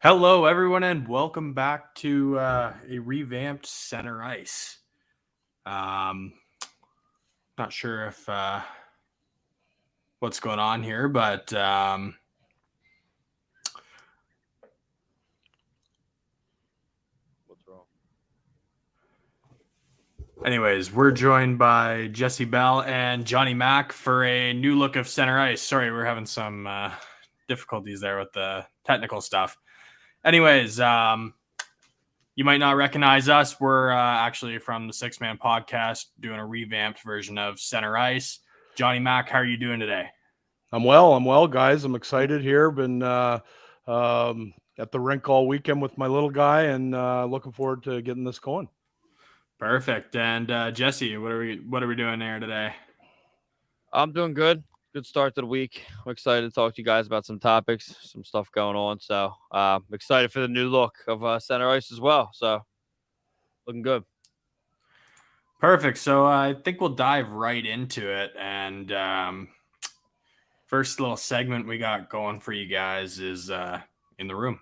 Hello, everyone, and welcome back to a revamped center ice. Um, Not sure if what's going on here, but What's wrong? anyways, we're joined by Jesse Bell and Jonny Mac for a new look of center ice. Sorry, we're having some difficulties there with the technical stuff. Anyways, you might not recognize us. We're actually from the Six Man Podcast, doing a revamped version of Center Ice. Jonny Mac, how are you doing today? I'm well, guys. I'm excited here. Been at the rink all weekend with my little guy, and looking forward to getting this going. Perfect. And Jesse, what are we doing there today? I'm doing good. Good start to the week. I'm excited to talk to you guys about some topics, some stuff going on. So I'm excited for the new look of center ice as well. So looking good. Perfect. So I think we'll dive right into it. And first little segment we got going for you guys is in the room.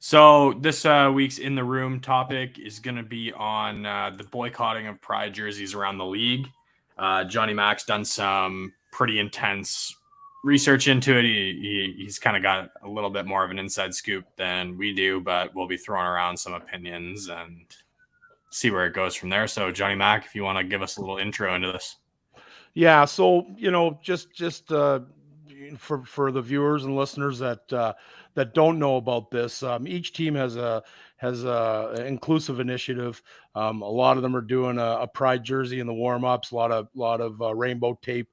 So this week's in the room topic is going to be on the boycotting of Pride jerseys around the league. Jonny Mac's done some pretty intense research into it. He's kind of got a little bit more of an inside scoop than we do, but we'll be throwing around some opinions and see where it goes from there. So Jonny Mac, if you want to give us a little intro into this. Yeah. So just for the viewers and listeners that don't know about this, each team has a inclusive initiative. A lot of them are doing a pride jersey in the warm-ups, a lot of rainbow tape,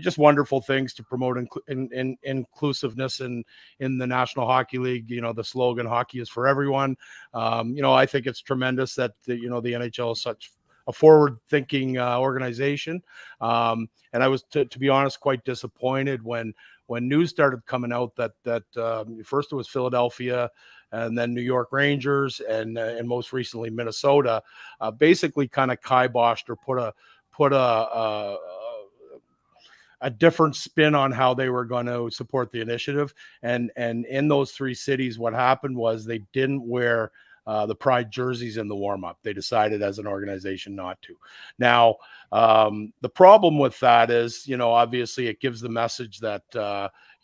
just wonderful things to promote inclusiveness in the National Hockey League. The slogan "Hockey is for everyone." I think it's tremendous that the NHL is such a forward-thinking organization. And I was, to be honest, quite disappointed when news started coming out that first it was Philadelphia, and then New York Rangers, and most recently Minnesota, basically kind of kiboshed or put a different spin on how they were going to support the initiative. And in those three cities, what happened was they didn't wear the Pride jerseys in the warm-up. They decided as an organization not to. Now, the problem with that is, obviously it gives the message that,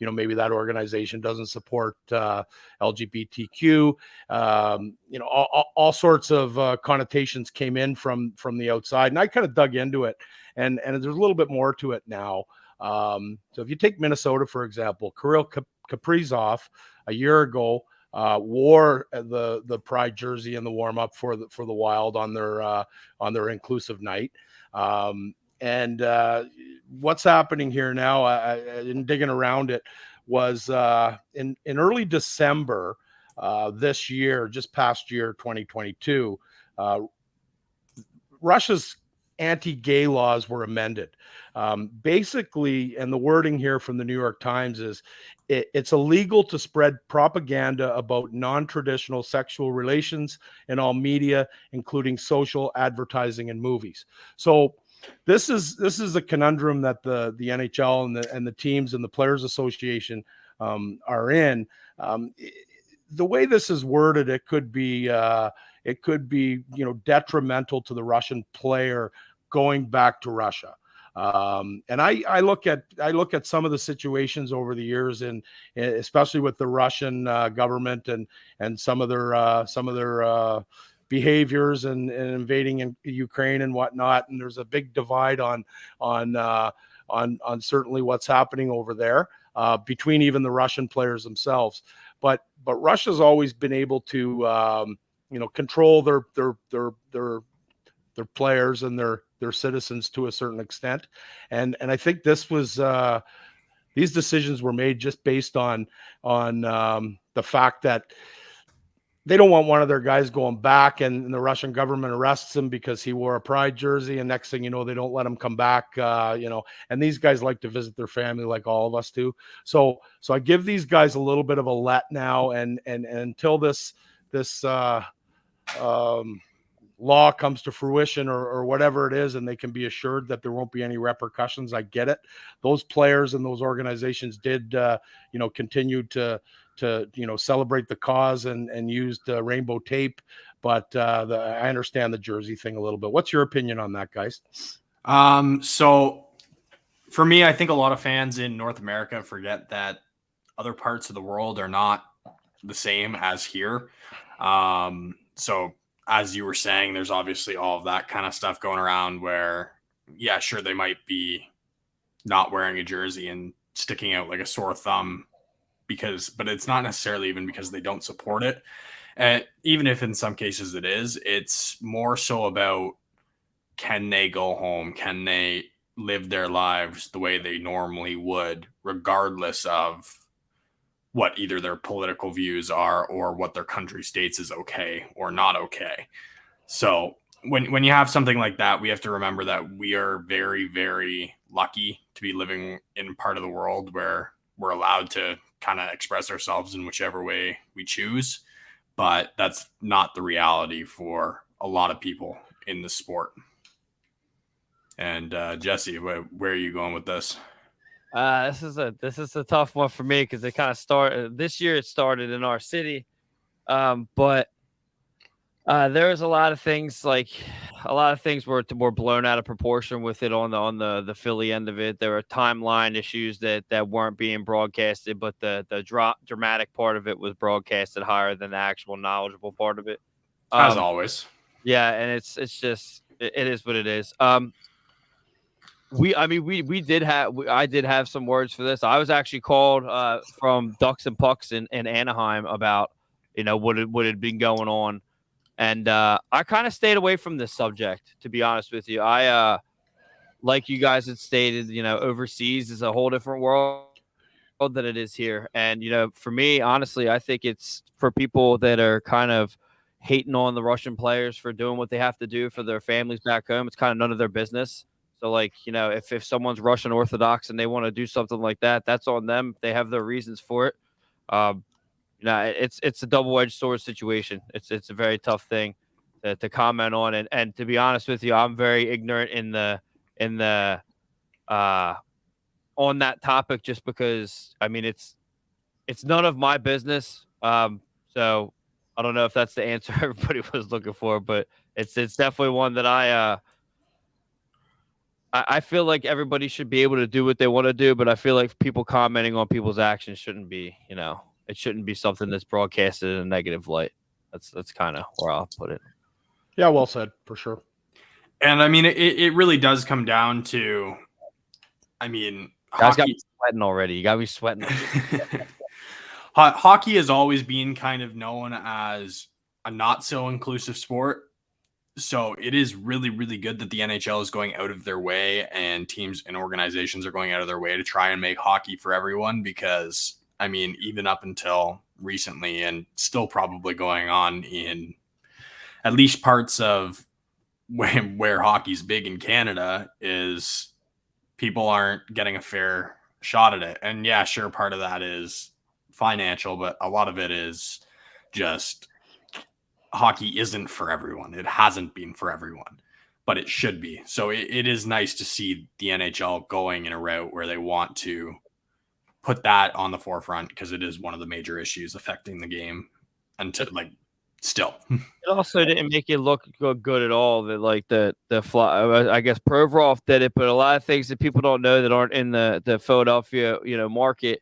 maybe that organization doesn't support LGBTQ. All sorts of connotations came in from the outside, and I kind of dug into it, and there's a little bit more to it now. So if you take Minnesota, for example, Kirill Kaprizov a year ago wore the Pride jersey in the warm up for the Wild on their inclusive night. And what's happening here now, in digging around it, was in early December this year, just past year, 2022, Russia's anti-gay laws were amended. Basically, and the wording here from the New York Times is, it's illegal to spread propaganda about non-traditional sexual relations in all media, including social, advertising, and movies. So this is a conundrum that the NHL and the teams and the Players Association are in. The way this is worded, it could be detrimental to the Russian player going back to Russia. And I look at some of the situations over the years, and especially with the Russian government and some of their behaviors and invading in Ukraine and whatnot. And there's a big divide on certainly what's happening over there between even the Russian players themselves. But Russia's always been able to control their players and their citizens to a certain extent, and I think this was these decisions were made just based on the fact that they don't want one of their guys going back, and the Russian government arrests him because he wore a Pride jersey, and next thing you know, they don't let him come back. And these guys like to visit their family like all of us do. So I give these guys a little bit of a let now, and until this law comes to fruition or whatever it is, and they can be assured that there won't be any repercussions. I get it. Those players and those organizations did, continue to celebrate the cause and used rainbow tape. But I understand the jersey thing a little bit. What's your opinion on that, guys? So for me, I think a lot of fans in North America forget that other parts of the world are not the same as here. So as you were saying, there's obviously all of that kind of stuff going around where, yeah, sure, they might be not wearing a jersey and sticking out like a sore thumb but it's not necessarily even because they don't support it. And even if in some cases it is, it's more so about, can they go home? Can they live their lives the way they normally would, regardless of what either their political views are or what their country states is okay or not okay. So when you have something like that, we have to remember that we are very, very lucky to be living in part of the world where we're allowed to kind of express ourselves in whichever way we choose. But that's not the reality for a lot of people in the sport. And Jesse, where are you going with this? This is a tough one for me because it kind of started this year. It started in our city, but there's a lot of things were blown out of proportion with it on the Philly end of it. There were timeline issues that weren't being broadcasted, but the dramatic part of it was broadcasted higher than the actual knowledgeable part of it. As always, yeah, and it's just it is what it is. I did have some words for this. I was actually called from Ducks and Pucks in Anaheim about what had been going on, and I kind of stayed away from this subject, to be honest with you. I like you guys had stated, overseas is a whole different world than it is here, and for me, honestly, I think it's for people that are kind of hating on the Russian players for doing what they have to do for their families back home. It's kind of none of their business. So, if someone's Russian Orthodox and they want to do something like that, that's on them. They have their reasons for it. It's a double-edged sword situation. It's a very tough thing to comment on. And to be honest with you, I'm very ignorant in the on that topic, just because it's none of my business. So I don't know if that's the answer everybody was looking for, but it's definitely one that I feel like everybody should be able to do what they want to do, but I feel like people commenting on people's actions shouldn't be, it shouldn't be something that's broadcasted in a negative light. That's kind of where I'll put it. Yeah, well said, for sure. And it really does come down to, guys hockey got me sweating already. You got me sweating. Hockey has always been kind of known as a not so inclusive sport. So it is really, really good that the NHL is going out of their way, and teams and organizations are going out of their way to try and make hockey for everyone, because even up until recently, and still probably going on in at least parts of where hockey's big in Canada, is people aren't getting a fair shot at it. And yeah, sure, part of that is financial, but a lot of it is just hockey isn't for everyone. It hasn't been for everyone, but it should be. So it is nice to see the NHL going in a route where they want to put that on the forefront, because it is one of the major issues affecting the game until still. It also didn't make it look good at all that the fly. I guess Provorov did it, but a lot of things that people don't know that aren't in the Philadelphia market.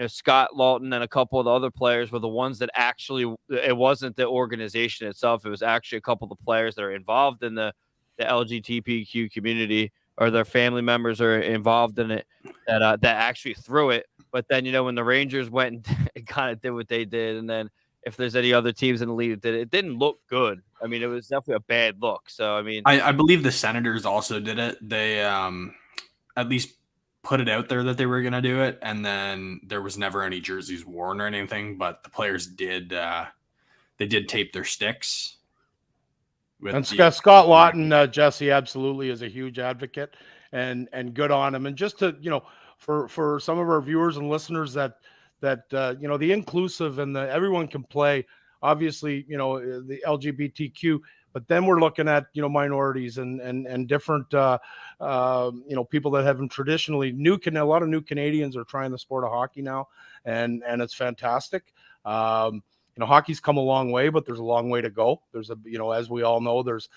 Scott Leighton and a couple of the other players were the ones that actually, it wasn't the organization itself. It was actually a couple of the players that are involved in the LGBTQ community, or their family members are involved in it, that actually threw it. But then, when the Rangers went and kind of did what they did, and then if there's any other teams in the league that did it, it didn't look good. It was definitely a bad look. So, I believe the Senators also did it. They at least put it out there that they were going to do it, and then there was never any jerseys worn or anything, but the players did tape their sticks. And Scott Leighton, Jesse, absolutely is a huge advocate, and good on him. And just to, for some of our viewers and listeners that the inclusive and the everyone can play, obviously, the LGBTQ, But then we're looking at, you know, minorities and different, you know, people that haven't traditionally a lot of new Canadians are trying the sport of hockey now, and it's fantastic. You know, hockey's come a long way, but there's a long way to go. There's you know, as we all know, there's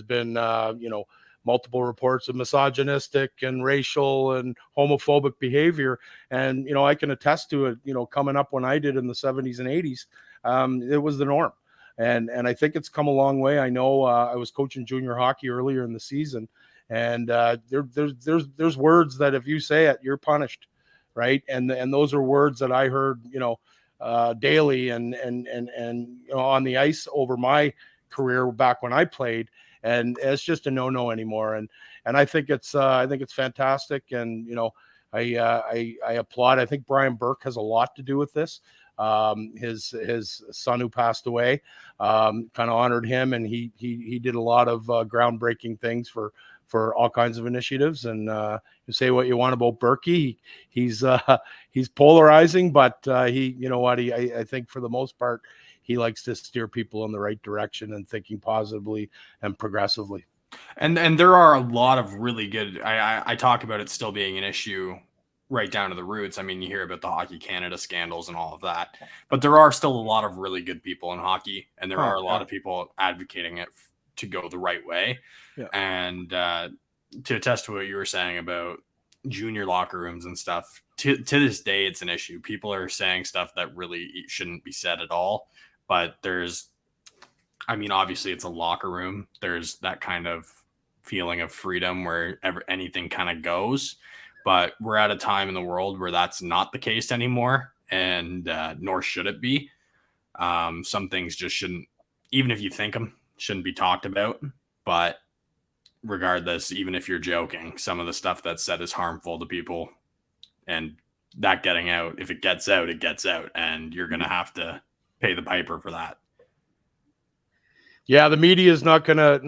been, you know, multiple reports of misogynistic and racial and homophobic behavior. And, you know, I can attest to it, you know, coming up when I did in the 70s and 80s, it was the norm. And I think it's come a long way. I know I was coaching junior hockey earlier in the season, and there's words that if you say it, you're punished, right? And those are words that I heard, you know, daily and you know, on the ice over my career back when I played, and it's just a no anymore. And I think it's fantastic. And, you know, I applaud. I think Brian Burke has a lot to do with this. His son who passed away kind of honored him, and he did a lot of groundbreaking things for all kinds of initiatives. And you say what you want about Berkey, he's polarizing, but you know what, I think for the most part he likes to steer people in the right direction and thinking positively and progressively. And there are a lot of really good. I talk about it still being an issue right down to the roots. I mean, you hear about the Hockey Canada scandals and all of that, but there are still a lot of really good people in hockey, and there are a lot of people advocating it to go the right way. Yeah. And to attest to what you were saying about junior locker rooms and stuff, to this day, it's an issue. People are saying stuff that really shouldn't be said at all. But I mean, obviously it's a locker room. There's that kind of feeling of freedom where anything kind of goes. But we're at a time in the world where that's not the case anymore, and nor should it be. Some things just shouldn't, even if you think them, shouldn't be talked about. But regardless, even if you're joking, some of the stuff that's said is harmful to people. And that getting out, if it gets out, it gets out. And you're going to have to pay the piper for that. Yeah, the media is not going to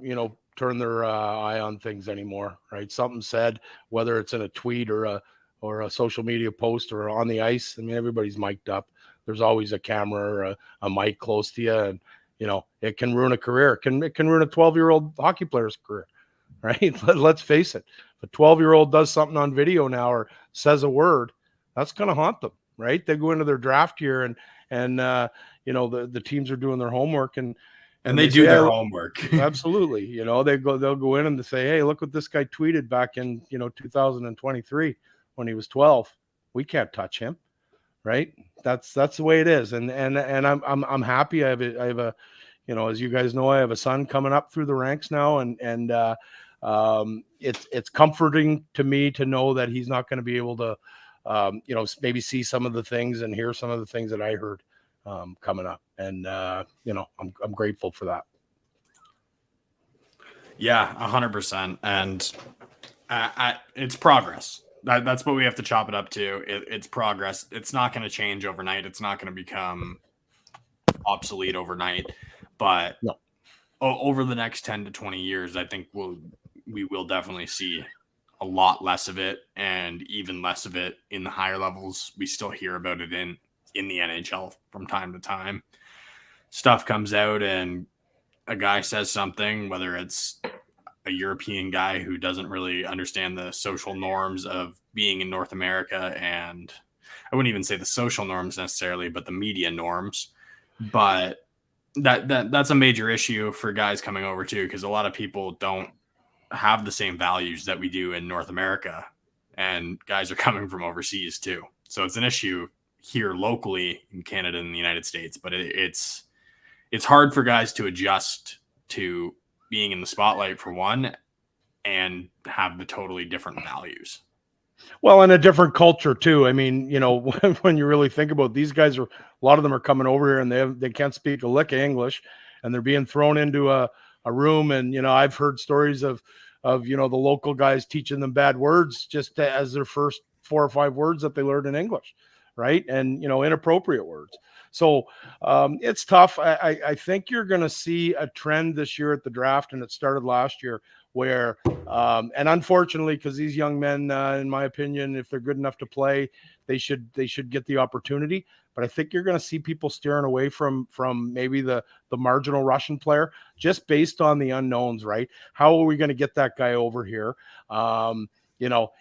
you know, turn their eye on things anymore, right? Something said, whether it's in a tweet or a social media post or on the ice. I mean, everybody's mic'd up. There's always a camera or a mic close to you, and you know, it can ruin a career. It can ruin a 12-year-old hockey player's career, right? Let's face it. If a 12-year-old does something on video now or says a word, that's going to haunt them, right? They go into their draft year, and you know, the teams are doing their homework, and they do their homework. Absolutely. You know, they'll go in and they say, hey, look what this guy tweeted back in, you know, 2023 when he was 12. We can't touch him. Right. That's the way it is. And I'm happy. I have a, you know, as you guys know, I have a son coming up through the ranks now, and it's comforting to me to know that he's not going to be able to, you know, maybe see some of the things and hear some of the things that I heard coming up. And, you know, I'm grateful for that. Yeah, 100%. And it's progress. That's what we have to chop it up to. It's progress. It's not going to change overnight. It's not going to become obsolete overnight. But no. Over the next 10 to 20 years, I think we will definitely see a lot less of it, and even less of it in the higher levels. We still hear about it in the NHL from time to time. Stuff comes out and a guy says something, whether it's a European guy who doesn't really understand the social norms of being in North America, and I wouldn't even say the social norms necessarily, but the media norms. But that's a major issue for guys coming over too, because a lot of people don't have the same values that we do in North America, and guys are coming from overseas too. So it's an issue here locally in Canada and the United States, but it's hard for guys to adjust to being in the spotlight for one, and have the totally different values. Well, and a different culture too. I mean, you know, when you really think about it, these guys, a lot of them are coming over here and they can't speak a lick of English, and they're being thrown into a room. And, you know, I've heard stories of, you know, the local guys teaching them bad words just as their first 4 or 5 words that they learned in English. Right. And, you know, inappropriate words. So it's tough. I think you're going to see a trend this year at the draft, and it started last year, where, and unfortunately, because these young men, in my opinion, if they're good enough to play, they should get the opportunity. But I think you're going to see people steering away from maybe the marginal Russian player just based on the unknowns, right? How are we going to get that guy over here? You know,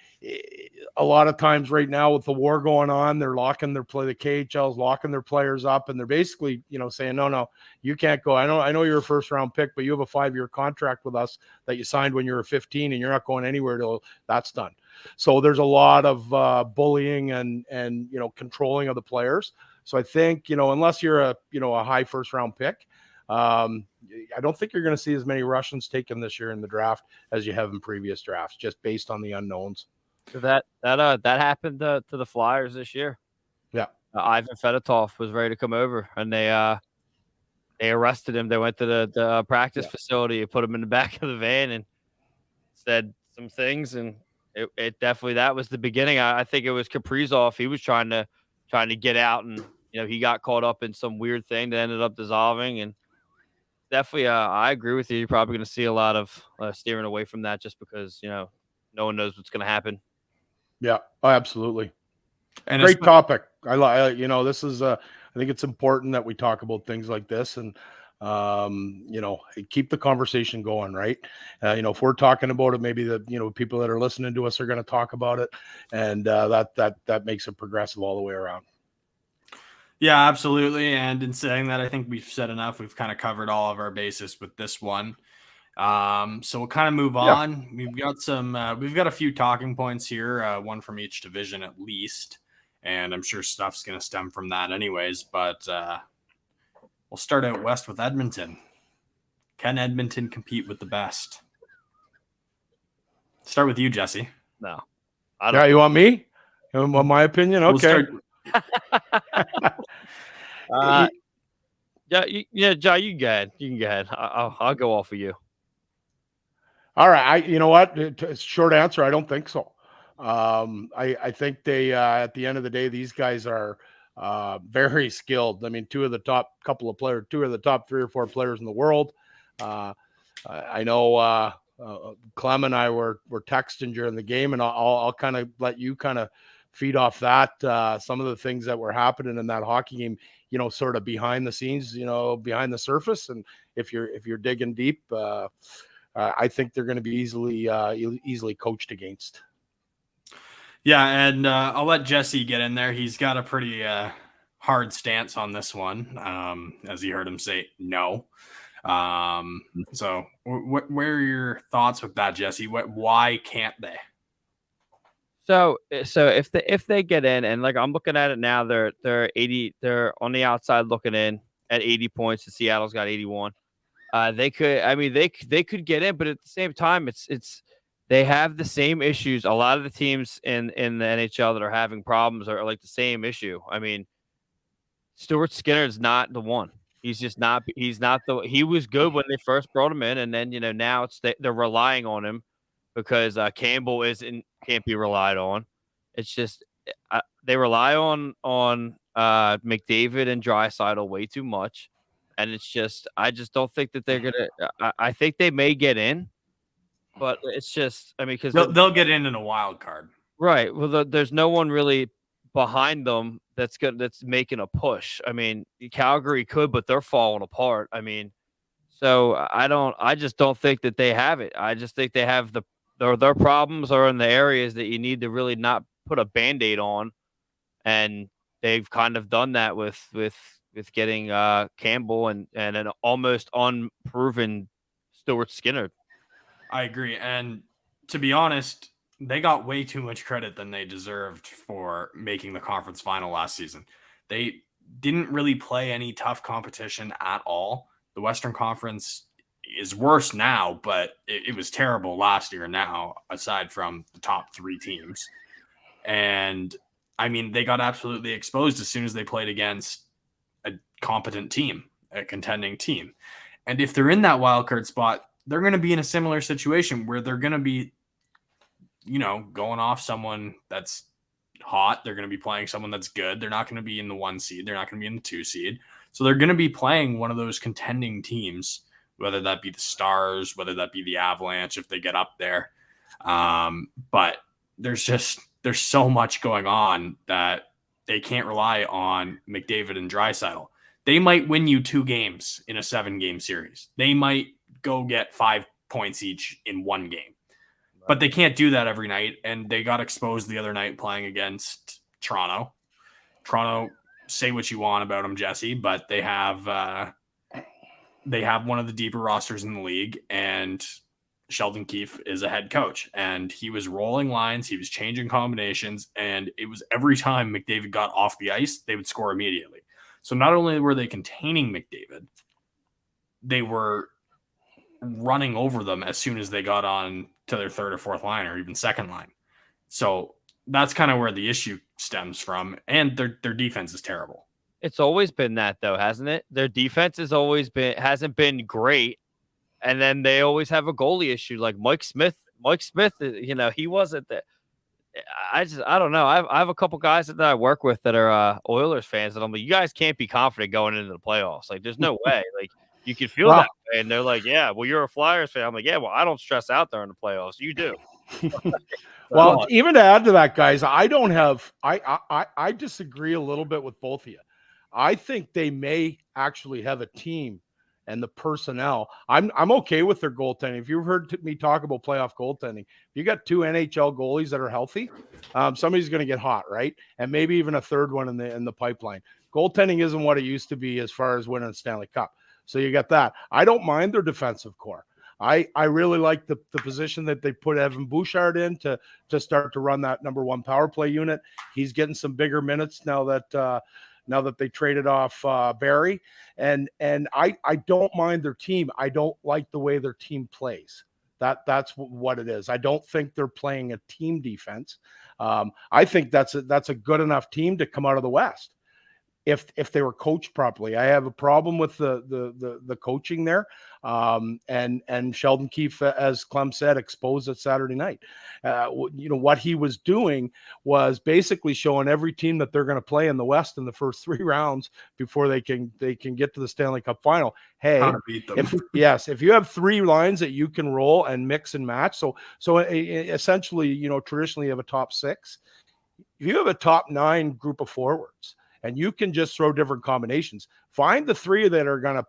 a lot of times right now with the war going on, they're locking the KHL's locking their players up, and they're basically, you know, saying, no, you can't go. I know you're a first round pick, but you have a 5-year contract with us that you signed when you were 15, and you're not going anywhere till that's done. So there's a lot of bullying and you know, controlling of the players. So I think, you know, unless you're a high first round pick, I don't think you're going to see as many Russians taken this year in the draft as you have in previous drafts, just based on the unknowns. So that happened to the Flyers this year. Yeah, Ivan Fedotov was ready to come over, and they arrested him. They went to the practice facility and put him in the back of the van and said some things, and it definitely, that was the beginning. I think it was Kaprizov. He was trying to get out, and you know, he got caught up in some weird thing that ended up dissolving. And definitely, I agree with you. You're probably going to see a lot of steering away from that, just because, you know, no one knows what's going to happen. Yeah, oh, absolutely. And great topic. You know, this is I think it's important that we talk about things like this, and you know, keep the conversation going, right? You know, if we're talking about it, maybe the, you know, people that are listening to us are going to talk about it, and that makes it progressive all the way around. Yeah, absolutely. And in saying that, I think we've said enough. We've kind of covered all of our bases with this one. So we'll kind of move on. We've got a few talking points here, one from each division at least, and I'm sure stuff's going to stem from that anyways, but we'll start out west with Edmonton. Can Edmonton compete with the best? Start with you, Jesse. No. Yeah, you want me? You want my opinion? Okay. Yeah, Jai, you can go ahead. You can go ahead. I'll go off of you. All right. You know what? Short answer, I don't think so. I think they, at the end of the day, these guys are very skilled. I mean, two of the top 3 or 4 players in the world. I know Clem and I were texting during the game, and I'll kind of let you kind of feed off that. Some of the things that were happening in that hockey game, you know, sort of behind the scenes, you know, behind the surface. And if you're digging deep, I think they're going to be easily coached against. Yeah, and I'll let Jesse get in there. He's got a pretty hard stance on this one, as you heard him say no. So where are your thoughts with that, Jesse? Why can't they? So if they get in, and like I'm looking at it now, they're 80. They're on the outside looking in at 80 points. And Seattle's got 81. They could get in, but at the same time, they have the same issues. A lot of the teams in the NHL that are having problems are like the same issue. I mean, Stuart Skinner is not the one. He's just not. He's not the. He was good when they first brought him in, and then, you know, now they're relying on him because Campbell can't be relied on. It's just they rely on McDavid and Draisaitl way too much. And it's just, I just don't think that they're going to, I think they may get in, but it's just, I mean, because they'll get in a wild card. Right. Well, there's no one really behind them that's making a push. I mean, Calgary could, but they're falling apart. I mean, so I just don't think that they have it. I just think they have their problems are in the areas that you need to really not put a Band-Aid on. And they've kind of done that with getting Campbell and an almost unproven Stuart Skinner. I agree. And to be honest, they got way too much credit than they deserved for making the conference final last season. They didn't really play any tough competition at all. The Western Conference is worse now, but it was terrible last year now, aside from the top 3 teams. And I mean, they got absolutely exposed as soon as they played against a competent team, a contending team. And if they're in that wild card spot, they're going to be in a similar situation where they're going to be, you know, going off someone that's hot. They're going to be playing someone that's good. They're not going to be in the 1 seed. They're not going to be in the 2 seed. So they're going to be playing one of those contending teams whether that be the Stars, whether that be the Avalanche if they get up there. But there's so much going on that they can't rely on McDavid and Draisaitl. They might win you 2 games in a 7-game series. They might go get 5 points each in 1 game. But they can't do that every night, and they got exposed the other night playing against Toronto. Toronto, say what you want about them, Jesse, but they have one of the deeper rosters in the league, and Sheldon Keefe is a head coach, and he was rolling lines, he was changing combinations, and it was every time McDavid got off the ice, they would score immediately. So not only were they containing McDavid, they were running over them as soon as they got on to their third or fourth line or even second line. So that's kind of where the issue stems from. And their defense is terrible. It's always been that, though, hasn't it? Their defense hasn't been great. And then they always have a goalie issue. Like Mike Smith, he wasn't that. I don't know. I have a couple guys that I work with that are Oilers fans, and I'm like, you guys can't be confident going into the playoffs. Like, there's no way. Like, you can feel that way. And they're like, yeah, well, you're a Flyers fan. I'm like, yeah, well, I don't stress out there in the playoffs. You do. Well, even to add to that, guys, I disagree a little bit with both of you. I think they may actually have a team and the personnel. I'm okay with their goaltending. If you've heard me talk about playoff goaltending, if you got 2 NHL goalies that are healthy, somebody's going to get hot, right? And maybe even a third one in the pipeline. Goaltending isn't what it used to be as far as winning a Stanley Cup. So you got that. I don't mind their defensive core. I really like the position that they put Evan Bouchard in to start to run that number 1 power play unit. He's getting some bigger minutes now that they traded off Barry. And I don't mind their team. I don't like the way their team plays. That's what it is. I don't think they're playing a team defense. I think that's a good enough team to come out of the West. If they were coached properly. I have a problem with the coaching there. And Sheldon Keefe, as Clem said, exposed it Saturday night. What he was doing was basically showing every team that they're going to play in the West in the first 3 rounds before they can get to the Stanley Cup final. Hey, if you have 3 lines that you can roll and mix and match. So essentially, traditionally you have a top 6. If you have a top 9 group of forwards, and you can just throw different combinations. Find the 3 that are going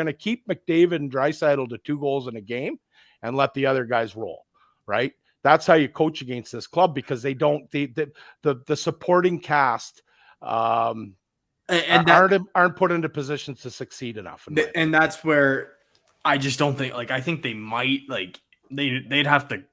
to keep McDavid and Draisaitl to 2 goals in a game, and let the other guys roll. Right? That's how you coach against this club, because they don't the supporting cast aren't put into positions to succeed enough. And that's where I just don't think. Like, I think they might they'd have to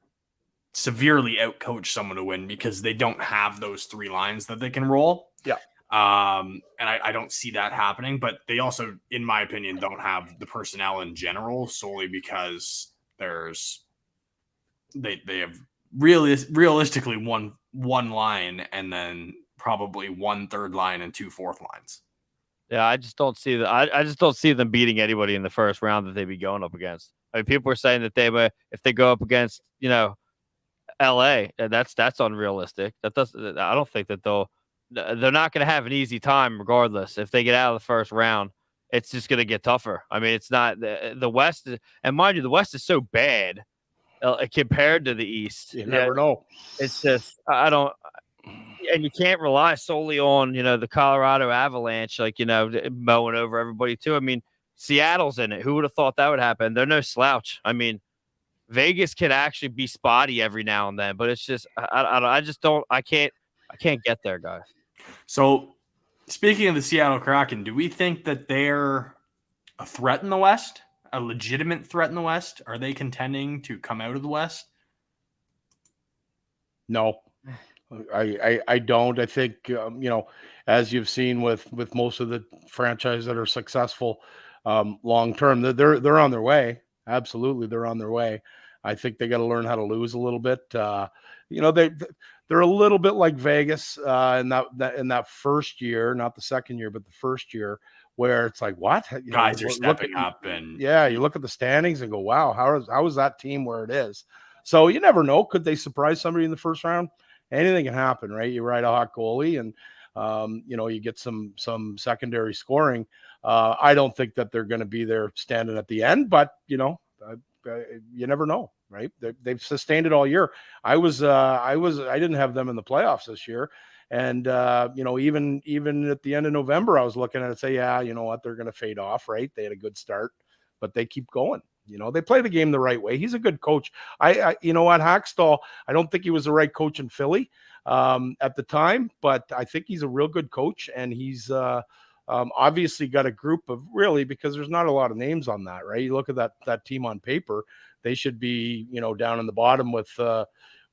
severely outcoach someone to win, because they don't have those 3 lines that they can roll. Yeah. And I don't see that happening, but they also, in my opinion, don't have the personnel in general, solely because they have realistically one line, and then probably 1 third line and 2 fourth lines. Yeah, I just don't see I just don't see them beating anybody in the first round that they'd be going up against. I mean, people are saying that if they go up against, LA, that's unrealistic. I don't think that they're not going to have an easy time regardless. If they get out of the first round, it's just going to get tougher. I mean, it's not the West, and mind you, the West is so bad compared to the East. You never know. It's just, and you can't rely solely on, the Colorado Avalanche, mowing over everybody too. I mean, Seattle's in it. Who would have thought that would happen? They're no slouch. I mean, Vegas can actually be spotty every now and then, but it's just, I can't get there, guys. So, speaking of the Seattle Kraken, do we think that they're a threat in the West? A legitimate threat in the West? Are they contending to come out of the West? No, I don't. I think, as you've seen with most of the franchises that are successful long term, they're on their way. Absolutely, they're on their way. I think they got to learn how to lose a little bit. They're a little bit like Vegas in that first year, not the second year, but the first year, where it's like, what? Guys are stepping up, and you look at the standings and go, wow, how is that team where it is? So you never know. Could they surprise somebody in the first round? Anything can happen, right? You ride a hot goalie, and You get some secondary scoring. I don't think that they're going to be there standing at the end, but you never know, right? They've sustained it all year. I didn't have them in the playoffs this year. And, even at the end of November, I was looking at it and say, yeah, you know what, they're going to fade off, right? They had a good start, but they keep going. They play the game the right way. He's a good coach. Hackstall, I don't think he was the right coach in Philly at the time, but I think he's a real good coach, and he's obviously got a group of because there's not a lot of names on that, right? You look at that team on paper, they should be, down in the bottom with some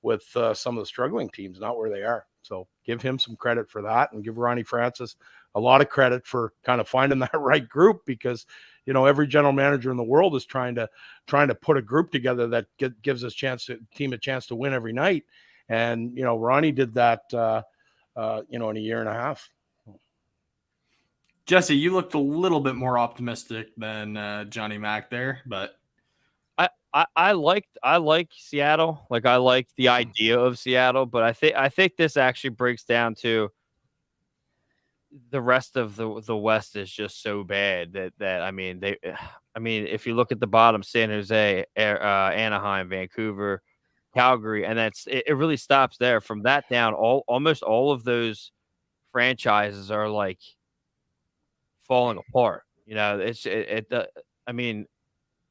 of the struggling teams, not where they are. So give him some credit for that, and give Ronnie Francis a lot of credit for kind of finding that right group, because every general manager in the world is trying to put a group together that gives us team a chance to win every night. And Ronnie did that in a year and a half. Jesse, you looked a little bit more optimistic than Jonny Mac there, but I like Seattle. Like, I like the idea of Seattle, but I think this actually breaks down to the rest of the West is just so bad that I mean, if you look at the bottom, San Jose, Anaheim, Vancouver, Calgary, and it really stops there. From that down, almost all of those franchises are like falling apart.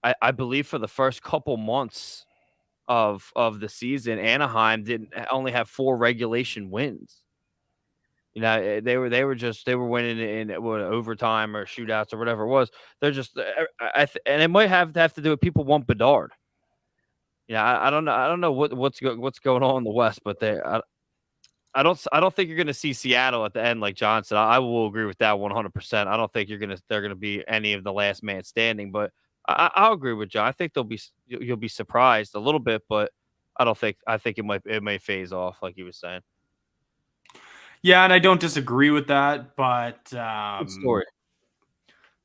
I believe for the first couple months of the season, Anaheim didn't only have 4 regulation wins. They were winning in overtime or shootouts or whatever it was. They're just and it might have to do with people want Bedard. I don't know what's going on in the West, but I don't think you're going to see Seattle at the end like John said. I will agree with that 100%. I don't think they're going to be any of the last man standing, but I'll agree with John. I think you'll be surprised a little bit, but I think it may phase off like he was saying. Yeah, and I don't disagree with that, but Good story.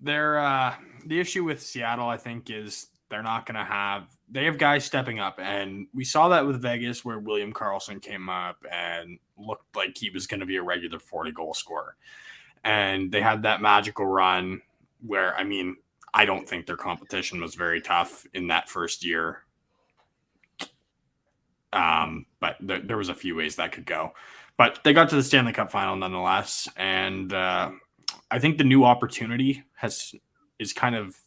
The issue with Seattle, I think, is they have guys stepping up, and we saw that with Vegas, where William Karlsson came up and looked like he was going to be a regular 40-goal scorer. And they had that magical run where, I don't think their competition was very tough in that first year. But there was a few ways that could go. But they got to the Stanley Cup final nonetheless. And I think the new opportunity is kind of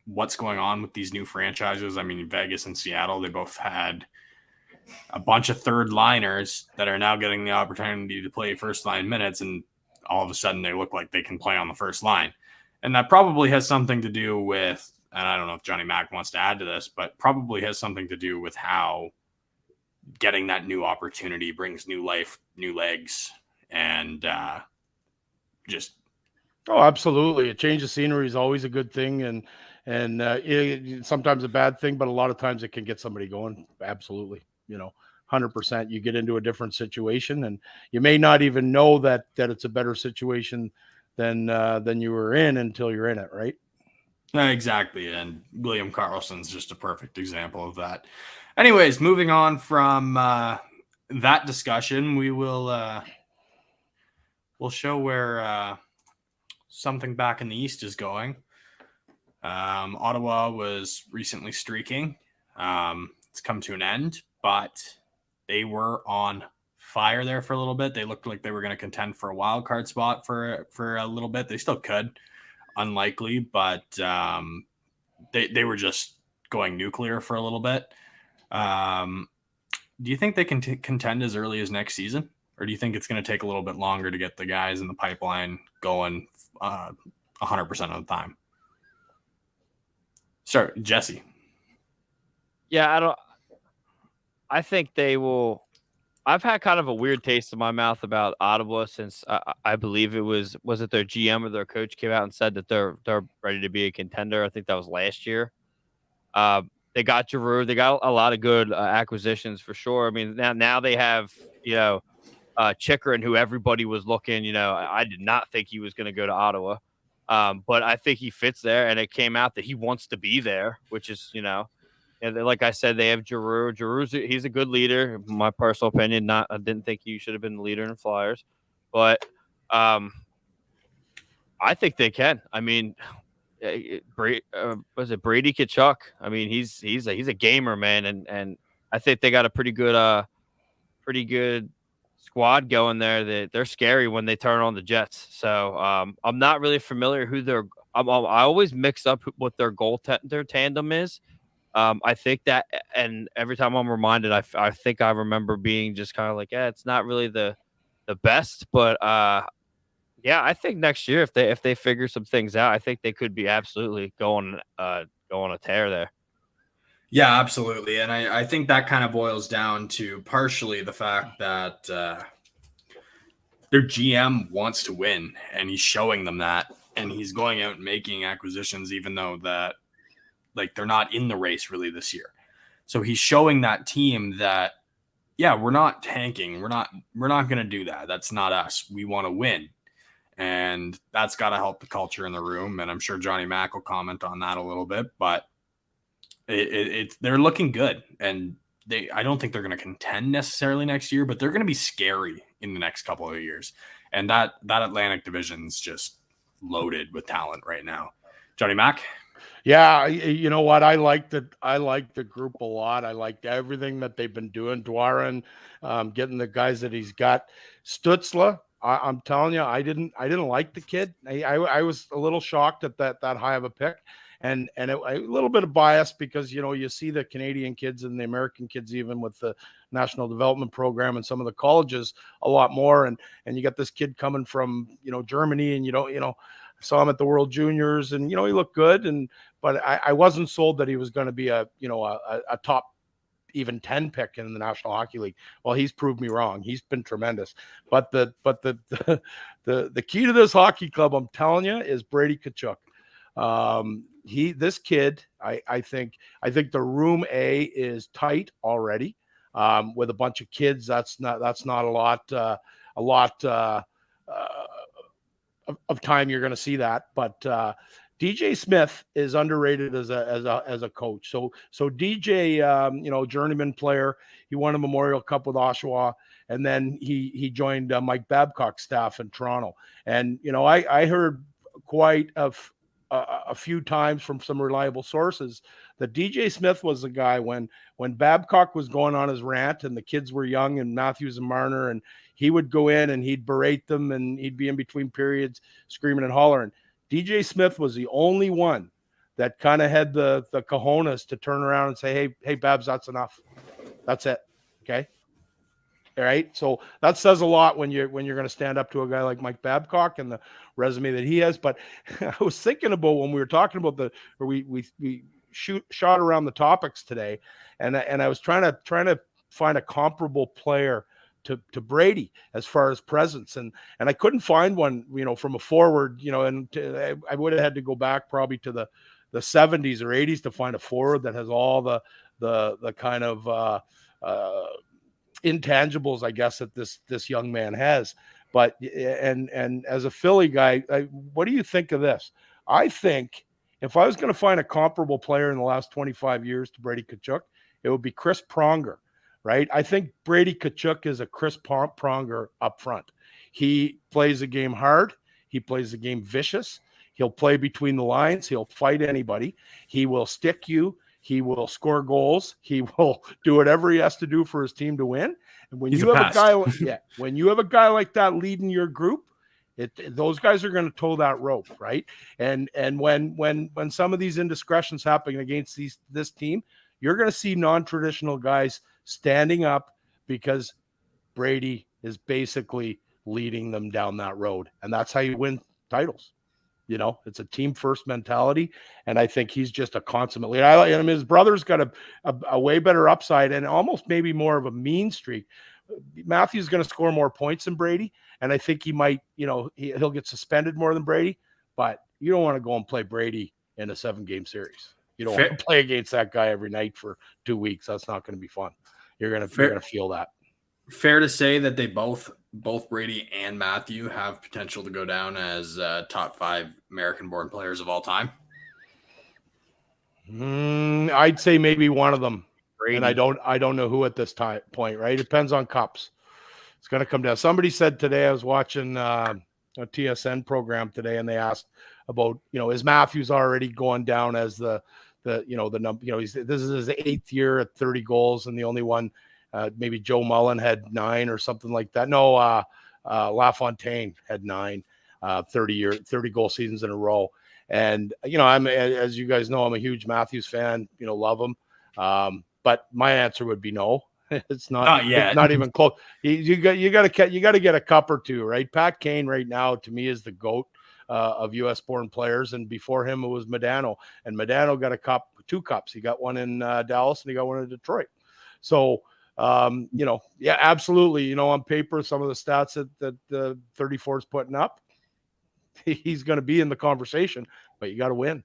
what's going on with these new franchises. Vegas and Seattle, they both had a bunch of third liners that are now getting the opportunity to play first line minutes. And all of a sudden they look like they can play on the first line. And that probably has something to do with, and I don't know if Jonny Mac wants to add to this, but probably has something to do with how getting that new opportunity brings new life, new legs, and just. Oh, absolutely. A change of scenery is always a good thing. And sometimes a bad thing, but a lot of times it can get somebody going. Absolutely. 100%. You get into a different situation, and you may not even know that it's a better situation than you were in until you're in it, right? Exactly. And William Karlsson's just a perfect example of that. Anyways, moving on from that discussion, we'll show where something back in the East is going. Ottawa was recently streaking. It's come to an end, but they were on fire there for a little bit. They looked like they were going to contend for a wild card spot for a little bit. They still could, unlikely, but they were just going nuclear for a little bit. Do you think they can contend as early as next season, or do you think it's going to take a little bit longer to get the guys in the pipeline going 100% of the time? Sorry, Jesse. Yeah, I think they will. I've had kind of a weird taste in my mouth about Ottawa since I believe was it their GM or their coach came out and said that they're ready to be a contender. I think that was last year. They got Giroux. They got a lot of good acquisitions for sure. Now they have Chikrin, who everybody was looking. I did not think he was going to go to Ottawa, but I think he fits there. And it came out that he wants to be there, which is and like I said, they have Giroux. He's a good leader, in my personal opinion. I didn't think he should have been the leader in Flyers, but I think they can. I mean, was it Brady Tkachuk? I mean, he's a gamer, man, and I think they got a pretty good squad going there. They're scary when they turn on the Jets. So I'm not really familiar who their. I always mix up what their goaltender tandem is. I think that, and every time I'm reminded, I think I remember being just kind of like, yeah, it's not really the best, but yeah, I think next year if they figure some things out, I think they could be absolutely going a tear there. Yeah, absolutely. And I think that kind of boils down to partially the fact that their GM wants to win, and he's showing them that, and he's going out and making acquisitions, even though that like they're not in the race really this year. So he's showing that team that, yeah, we're not tanking. We're not going to do that. That's not us. We want to win. And that's got to help the culture in the room. And I'm sure Jonny Mac will comment on that a little bit, but they're looking good. And I don't think they're going to contend necessarily next year, but they're going to be scary in the next couple of years. And that Atlantic division's just loaded with talent right now. Jonny Mac? Yeah, you know what? I like the group a lot. I liked everything that they've been doing. Dwarin, getting the guys that he's got. Stutzla, I'm telling you, I didn't like the kid. I was a little shocked at that high of a pick, and a little bit of bias because you see the Canadian kids and the American kids even with the National Development Program and some of the colleges a lot more, and you got this kid coming from Germany, and saw him at the World Juniors, and he looked good, but I wasn't sold that he was going to be a top even 10 pick in the National Hockey League. Well, he's proved me wrong. He's been tremendous. But the key to this hockey club, I'm telling you, is Brady Tkachuk. This kid, I think the room A is tight already. With a bunch of kids, that's not a lot of time you're going to see that, but DJ Smith is underrated as a coach. So DJ, journeyman player. He won a Memorial Cup with Oshawa, and then he joined Mike Babcock's staff in Toronto. And I heard quite a few times from some reliable sources that DJ Smith was the guy when Babcock was going on his rant and the kids were young and Matthews and Marner, and he would go in and he'd berate them and he'd be in between periods screaming and hollering. DJ Smith was the only one that kind of had the cojones to turn around and say, hey, Babs, that's enough. That's it. Okay. All right. So that says a lot when you're going to stand up to a guy like Mike Babcock and the resume that he has. But I was thinking about when we were talking about we shot around the topics today, and I was trying to find a comparable player to Brady as far as presence, and I couldn't find one, from a forward, and I would have had to go back probably to the 70s or 80s to find a forward that has all the kind of intangibles, I guess, that this young man has. But and as a Philly guy, what do you think of this? I think if I was going to find a comparable player in the last 25 years to Brady Tkachuk, it would be Chris Pronger. Right? I think Brady Tkachuk is a Chris Pronger up front. He plays the game hard. He plays the game vicious. He'll play between the lines. He'll fight anybody. He will stick you. He will score goals. He will do whatever he has to do for his team to win. And when you have a guy, when you have a guy like that leading your group, those guys are going to toe that rope, right? And when some of these indiscretions happen against this team, you're going to see non-traditional guys standing up because Brady is basically leading them down that road. And that's how you win titles. It's a team first mentality. And I think he's just a consummate leader. I mean, his brother's got a way better upside and almost maybe more of a mean streak. Matthew's going to score more points than Brady. And I think he might, he'll get suspended more than Brady, but you don't want to go and play Brady in a 7-game series. You don't want to play against that guy every night for 2 weeks. That's not going to be fun. You're going to feel that. Fair to say that they both Brady and Matthew have potential to go down as top 5 American-born players of all time. I'd say maybe one of them, Brady. and I don't know who at this point. Right? It depends on cups. It's going to come down. Somebody said today, I was watching a TSN program today, and they asked about, is Matthews already going down as the number, this is his 8th year at 30 goals, and the only one, maybe Joe Mullen had 9 or something like that. No, LaFontaine had 9, 30 goal seasons in a row. And, I'm, as you guys know, I'm a huge Matthews fan, love him. But my answer would be no. It's not even close. You got to get a cup or two, right? Pat Kane right now, to me, is the GOAT of U.S. born players. And before him, it was Modano, and Modano got 2 cups. He got one in Dallas and he got one in Detroit. So, yeah, absolutely. On paper, some of the stats that the 34 is putting up, he's going to be in the conversation, but you got to win.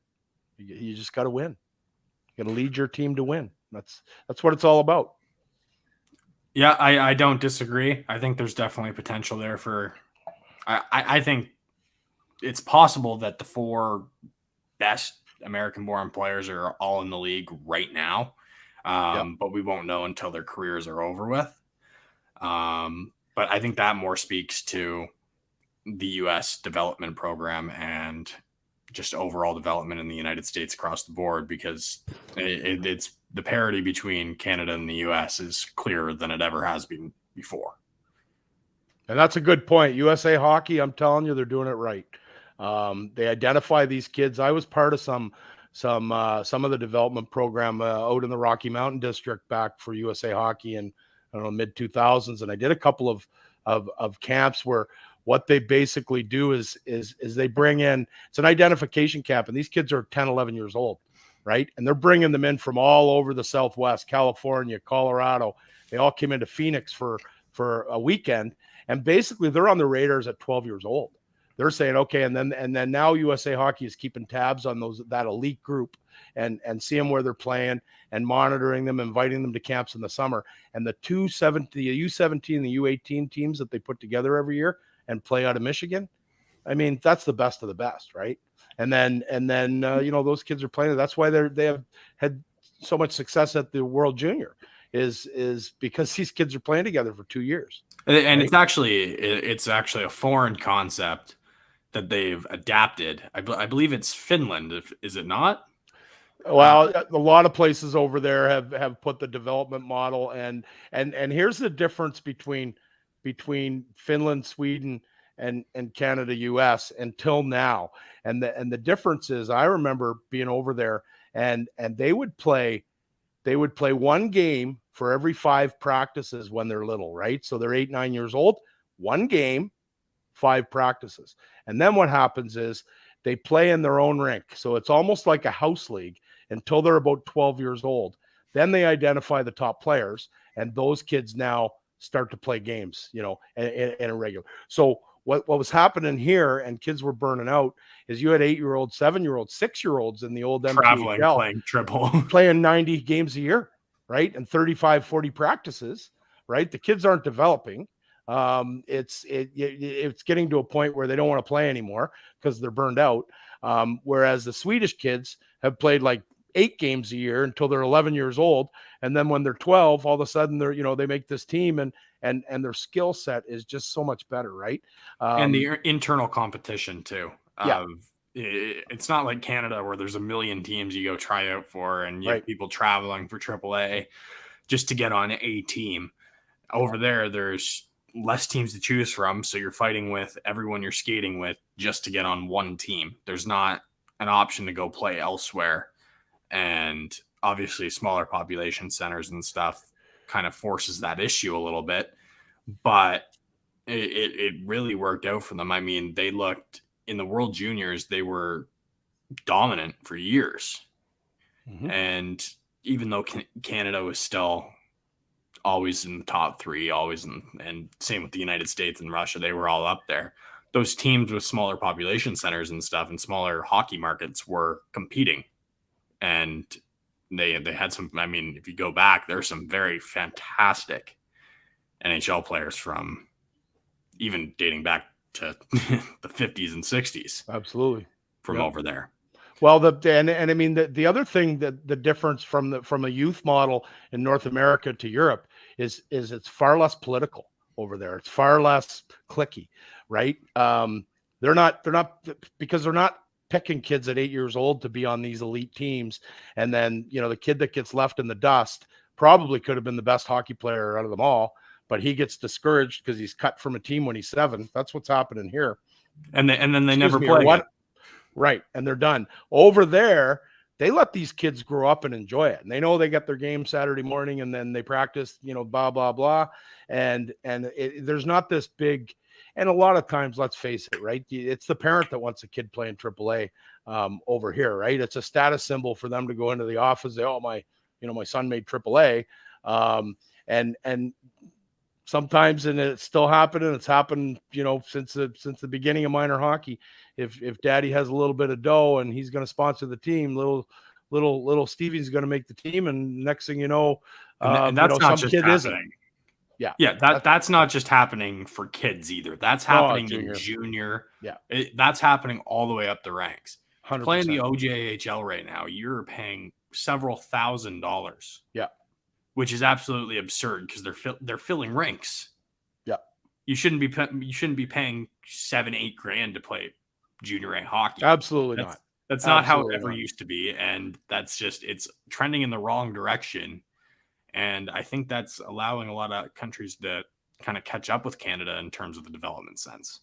You just got to win. You got to lead your team to win. That's what it's all about. Yeah, I don't disagree. I think there's definitely potential there for I think it's possible that the 4 best American-born players are all in the league right now, but we won't know until their careers are over with. But I think that more speaks to the U.S. development program and just overall development in the United States across the board, because it's the parity between Canada and the U.S. is clearer than it ever has been before. And that's a good point. USA Hockey, I'm telling you, they're doing it right. They identify these kids. I was part of some of the development program out in the Rocky Mountain District back for USA Hockey in, I don't know, mid 2000s, and I did a couple of camps where what they basically do is they bring in, it's an identification camp, and these kids are 10, 11 years old, right? And they're bringing them in from all over the Southwest, California, Colorado. They all came into Phoenix for a weekend, and basically they're on the radars at 12 years old. They're saying, okay, and then now USA Hockey is keeping tabs on that elite group and seeing where they're playing and monitoring them, inviting them to camps in the summer. And the U17, the U18 teams that they put together every year and play out of Michigan, I mean, that's the best of the best, right? And then those kids are playing. That's why they have had so much success at the World Junior is because these kids are playing together for 2 years. And right? it's actually a foreign concept that they've adapted. I believe it's Finland. Is it not? Well, a lot of places over there have put the development model, and here's the difference between Finland, Sweden, and Canada, US until now. And the difference is, I remember being over there, and they would play 1 game for every 5 practices when they're little, right? So they're 8, 9 years old, 1 game, 5 practices. And then what happens is they play in their own rink. So it's almost like a house league until they're about 12 years old. Then they identify the top players, and those kids now start to play games, in a regular. So what was happening here, and kids were burning out, is you had 8-year-olds, 7-year-olds, 6-year-olds in the old traveling, MPHL, playing triple, playing 90 games a year, right? And 35, 40 practices, right? The kids aren't developing. It's getting to a point where they don't want to play anymore because they're burned out. Whereas the Swedish kids have played like 8 games a year until they're 11 years old. And then when they're 12, all of a sudden they make this team, and their skill set is just so much better. Right. And the internal competition too. Yeah. It's not like Canada where there's a million teams you go try out for, and you have people traveling for AAA just to get on a team. Over there, there's less teams to choose from. So you're fighting with everyone you're skating with just to get on one team. There's not an option to go play elsewhere. And obviously smaller population centers and stuff kind of forces that issue a little bit, but it really worked out for them. I mean, they looked in the World Juniors, they were dominant for years. Mm-hmm. And even though Canada was still always in the top 3, and same with the United States and Russia, they were all up there. Those teams with smaller population centers and stuff and smaller hockey markets were competing. And they had some, I mean, if you go back, there's some very fantastic NHL players from even dating back to the 50s and 60s. Absolutely. From over there. Well, and I mean, the other thing that the difference from a youth model in North America to Europe is it's far less political over there. It's far less clicky, right? They're not because they're not picking kids at 8 years old to be on these elite teams. And then, the kid that gets left in the dust probably could have been the best hockey player out of them all, but he gets discouraged because he's cut from a team when he's 7. That's what's happening here. And then they never play. Right. And they're done. Over there, they let these kids grow up and enjoy it. And they know they get their game Saturday morning and then they practice, blah, blah, blah. And there's not this big, and a lot of times, let's face it, right? It's the parent that wants a kid playing AAA over here, right? It's a status symbol for them to go into the office. Say, oh, my son made AAA. And sometimes, and it's still happening. It's happened, since the beginning of minor hockey. If daddy has a little bit of dough and he's going to sponsor the team, little Stevie's going to make the team. And next thing you know, and that's not some just kid happening. isn't. Yeah. That's not just happening for kids either. That's happening in junior. Yeah. That's happening all the way up the ranks. 100%. Playing the OJHL right now, you're paying several $1,000s. Yeah. Which is absolutely absurd because they're filling rinks. Yeah. You shouldn't be paying $7-8 to play junior A hockey. Absolutely not. That's not how it ever used to be, and it's trending in the wrong direction. And I think that's allowing a lot of countries to kind of catch up with Canada in terms of the development sense.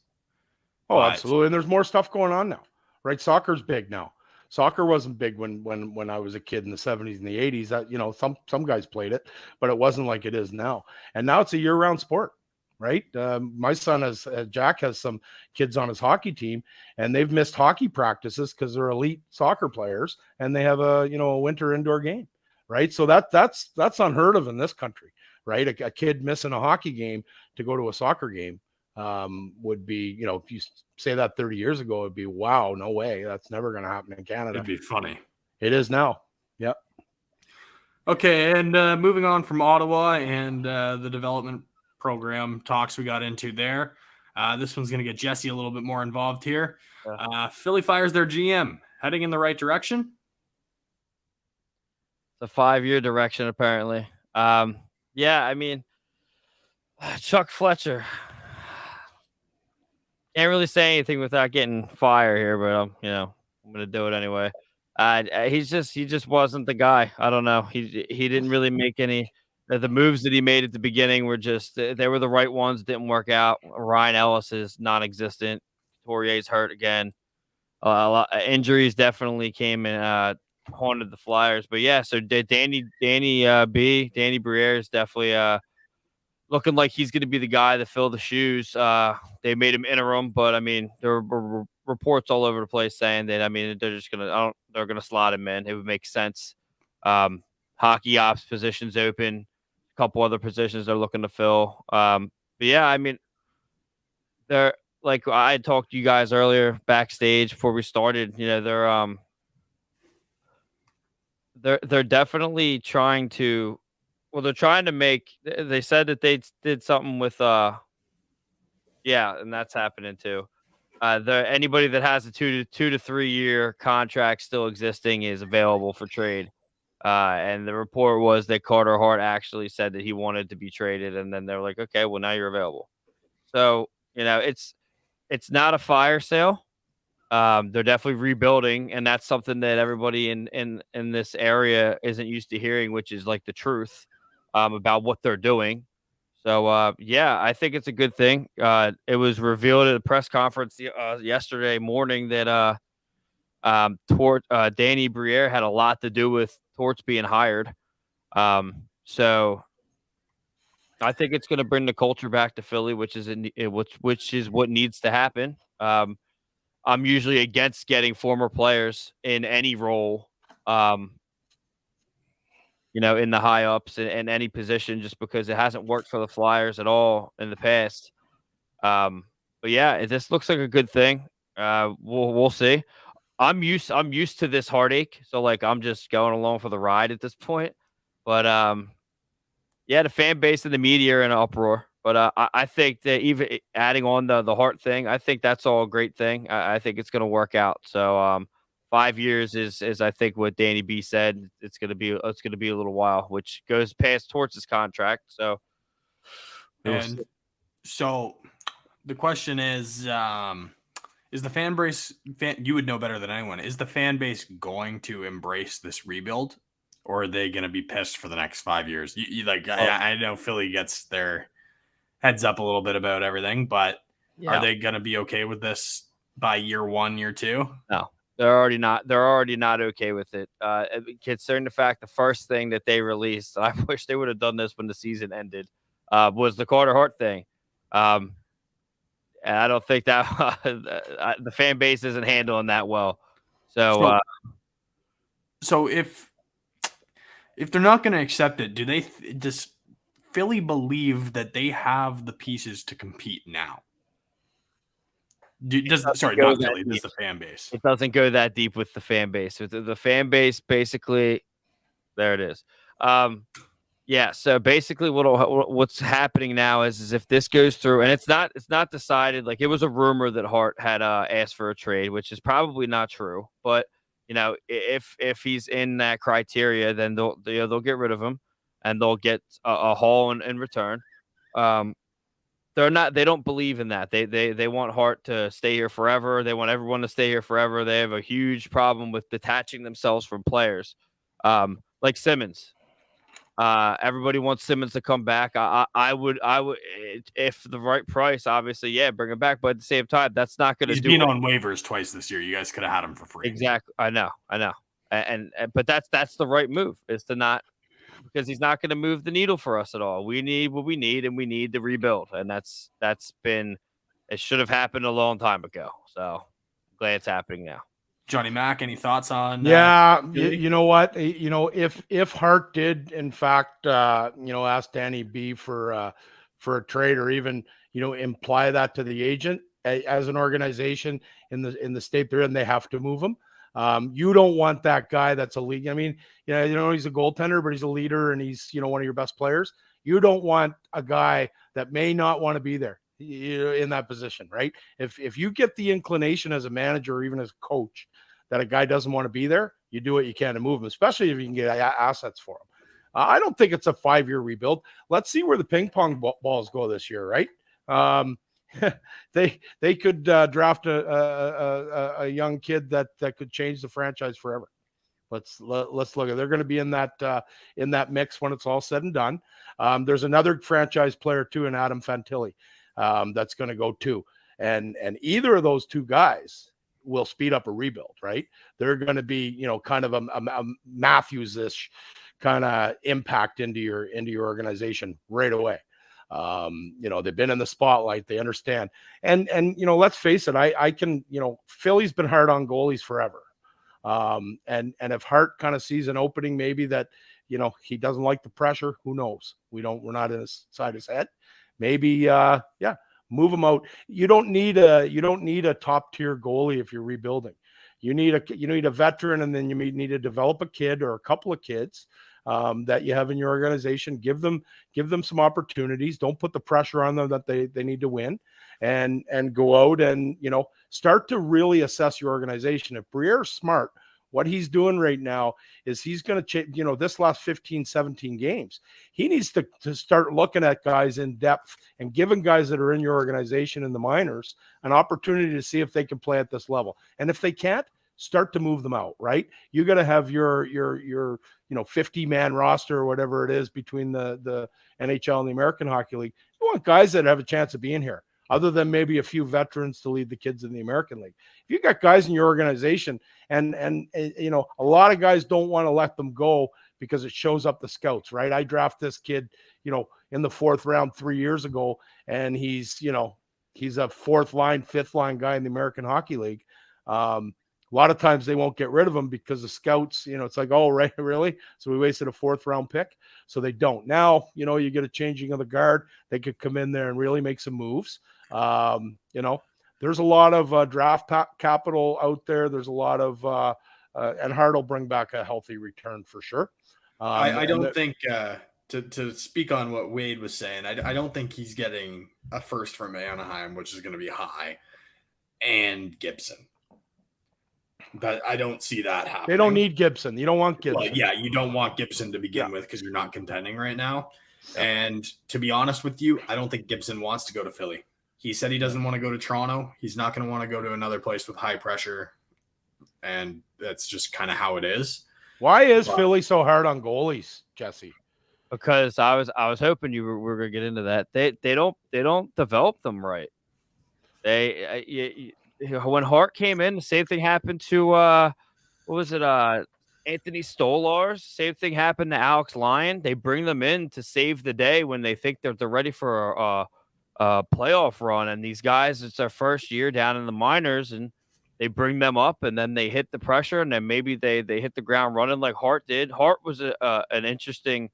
Oh, absolutely. And there's more stuff going on now, right? Soccer's big now. Soccer wasn't big when I was a kid in the 70s and the 80s. That, some guys played it, but it wasn't like it is now. And now it's a year-round sport, right? My son Jack has some kids on his hockey team, and they've missed hockey practices because they're elite soccer players, and they have a winter indoor game. Right. So that's unheard of in this country, right? A kid missing a hockey game to go to a soccer game would be, if you say that 30 years ago, it'd be, wow, no way. That's never going to happen in Canada. It'd be funny. It is now. Yep. Okay. And moving on from Ottawa and the development program talks we got into there. This one's going to get Jesse a little bit more involved here. Philly fires their GM. Heading in the right direction? It's a 5-year direction, apparently. I mean, Chuck Fletcher. Can't really say anything without getting fire here, but I'm going to do it anyway. He just wasn't the guy. I don't know. He didn't really make any. The moves that he made at the beginning were they were the right ones. Didn't work out. Ryan Ellis is non-existent. Poirier's hurt again. A lot injuries definitely came and haunted the Flyers, but yeah. So Danny Briere is definitely looking like he's going to be the guy to fill the shoes. They made him interim, but I mean there were reports all over the place saying that they're gonna slot him in. It would make sense. Hockey ops positions open, a couple other positions they're looking to fill. But yeah, I mean they're like I had talked to you guys earlier backstage before we started. They're definitely trying to. Well, they're trying to make. They said that they did something with. And that's happening too. Anybody that has a 2 to 3 year contract still existing is available for trade. And the report was that Carter Hart actually said that he wanted to be traded, and then they're like, okay, well now you're available. So it's not a fire sale. They're definitely rebuilding, and that's something that everybody in this area isn't used to hearing, which is like the truth about what they're doing. So I think it's a good thing. It was revealed at a press conference yesterday morning that Danny Briere had a lot to do with Torts being hired. So I think it's going to bring the culture back to Philly, which is what needs to happen. I'm usually against getting former players in any role, in the high ups in any position, just because it hasn't worked for the Flyers at all in the past. But yeah, this looks like a good thing. We'll see. I'm used to this heartache, so like I'm just going along for the ride at this point. But the fan base and the media are in an uproar. But I think that even adding on the Hart thing, I think that's all a great thing. I think it's going to work out. So 5 years is I think what Danny B said. It's going to be a little while, which goes past Torts' contract. So and So the question is the fan base, you would know better than anyone, is the fan base going to embrace this rebuild, or are they going to be pissed for the next 5 years? I know Philly gets their heads up a little bit about everything, but are they going to be okay with this by year 1, year 2? No, they're already not. They're already not okay with it. Considering the fact the first thing that they released, I wish they would have done this when the season ended, was the Carter Hart thing. And I don't think that the fan base isn't handling that well. So if they're not going to accept it, does Philly believe that they have the pieces to compete now? Does the fan base? It doesn't go that deep with the fan base. The fan base basically, there it is. Yeah. So basically, what's happening now is if this goes through, and it's not decided. Like, it was a rumor that Hart had asked for a trade, which is probably not true. But if he's in that criteria, then they'll get rid of him, and they'll get a haul in return. They don't believe in that. They want Hart to stay here forever. They want everyone to stay here forever. They have a huge problem with detaching themselves from players, like Simmons. Everybody wants Simmons to come back. I would, if the right price, obviously, yeah, bring him back. But at the same time, that's not going to do. He's been on waivers twice this year. You guys could have had him for free. Exactly. I know. And but that's the right move, is to not, because he's not going to move the needle for us at all. We need what we need, and we need to rebuild. And it should have happened a long time ago. So glad it's happening now. Jonny Mac, any thoughts on? You know what? If Hart did in fact, ask Danny B for a trade, or even imply that to the agent, as an organization in the state they're in, they have to move him. You don't want that guy that's a league. I mean, he's a goaltender, but he's a leader, and he's one of your best players. You don't want a guy that may not want to be there in that position, right? If you get the inclination as a manager or even as a coach that a guy doesn't want to be there, you do what you can to move him, especially if you can get assets for him. I don't think it's a 5-year rebuild. Let's see where the ping pong balls go this year, right? They could draft a young kid that could change the franchise forever. Let's look at. They're going to be in that mix when it's all said and done. There's another franchise player too, in Adam Fantilli, that's going to go too, and either of those two guys will speed up a rebuild, right? They're going to be, kind of a Matthews-ish kind of impact into your organization right away. They've been in the spotlight, they understand. And let's face it, I can, Philly's been hard on goalies forever. And if Hart kind of sees an opening, maybe that, he doesn't like the pressure, who knows? We're not inside his head. Maybe, move him out. You don't need a top tier goalie if you're rebuilding. You need a veteran, and then you need to develop a kid or a couple of kids that you have in your organization. Give them some opportunities. Don't put the pressure on them that they need to win, and go out and start to really assess your organization. If Briere's smart, what he's doing right now is he's going to this last 15, 17 games, he needs to start looking at guys in depth and giving guys that are in your organization in the minors an opportunity to see if they can play at this level. And if they can't, start to move them out, right? You got to have your 50-man roster or whatever it is between the NHL and the American Hockey League. You want guys that have a chance of being here, other than maybe a few veterans to lead the kids in the American League. If you got guys in your organization, and a lot of guys don't want to let them go because it shows up the scouts, right? I draft this kid, in the 4th round 3 years ago, and he's a 4th line, 5th line guy in the American Hockey League. A lot of times they won't get rid of them because the scouts, it's like, oh, right, really? So we wasted a 4th round pick. So they don't. Now, you get a changing of the guard. They could come in there and really make some moves. There's a lot of draft capital out there. There's a lot of, and Hart will bring back a healthy return for sure. I don't think, to speak on what Wade was saying, I don't think he's getting a first from Anaheim, which is going to be high, and Gibson. But I don't see that happening. They don't need Gibson. You don't want Gibson. Well, yeah, you don't want Gibson to begin with because you're not contending right now. And to be honest with you, I don't think Gibson wants to go to Philly. He said he doesn't want to go to Toronto. He's not going to want to go to another place with high pressure. And that's just kind of how it is. Why is Philly so hard on goalies, Jesse? Because I was hoping we were going to get into that. They don't develop them right. When Hart came in, the same thing happened to what was it? Anthony Stolarz. Same thing happened to Alex Lyon. They bring them in to save the day when they think they're ready for a playoff run. And these guys, it's their first year down in the minors, and they bring them up, and then they hit the pressure, and then maybe they hit the ground running like Hart did. Hart was an interesting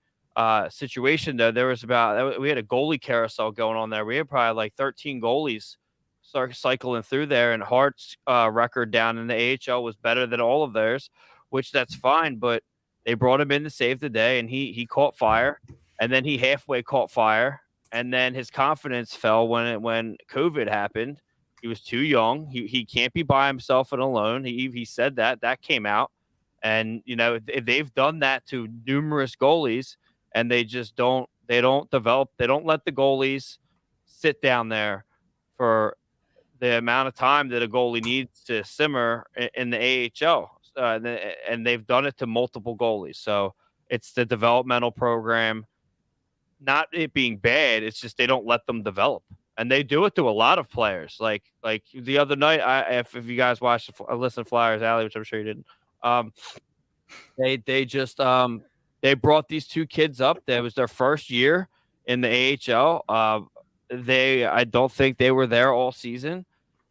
situation though. We had a goalie carousel going on there. We had probably like 13 goalies start cycling through there, and Hart's record down in the AHL was better than all of theirs, which that's fine, but they brought him in to save the day, and he caught fire, and then he halfway caught fire, and then his confidence fell when COVID happened. He was too young. He can't be by himself and alone. He said that came out, and they've done that to numerous goalies, and they just don't develop. They don't let the goalies sit down there for the amount of time that a goalie needs to simmer in the AHL. And they've done it to multiple goalies. So it's the developmental program, not it being bad. It's just they don't let them develop. And they do it to a lot of players. Like the other night, if you guys watched Listen Flyers Alley, which I'm sure you didn't, they brought these two kids up. That was their first year in the AHL. I don't think they were there all season,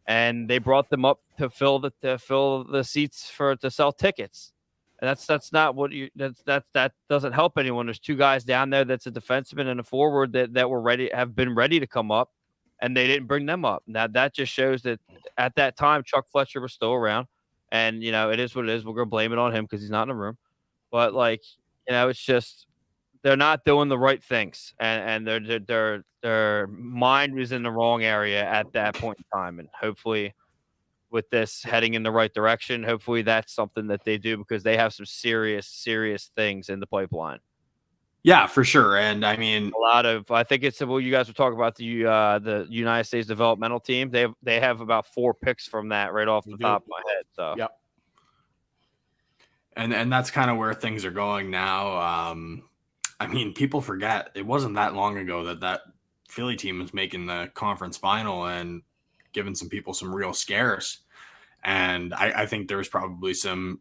and they brought them up to fill the seats to sell tickets. And that's not what that doesn't help anyone. There's two guys down there that's a defenseman and a forward that have been ready to come up, and they didn't bring them up. Now that just shows that at that time Chuck Fletcher was still around, and it is what it is. We're gonna blame it on him because he's not in the room, but it's just they're not doing the right things, and their mind was in the wrong area at that point in time. And hopefully, with this heading in the right direction, hopefully that's something that they do, because they have some serious things in the pipeline. Yeah, for sure. And I mean, I think it's you guys were talking about the United States developmental team. They have about 4 picks from that right off the top of my head. So yep. And that's kind of where things are going now. I mean, people forget it wasn't that long ago that Philly team was making the conference final and giving some people some real scares. And I think there was probably some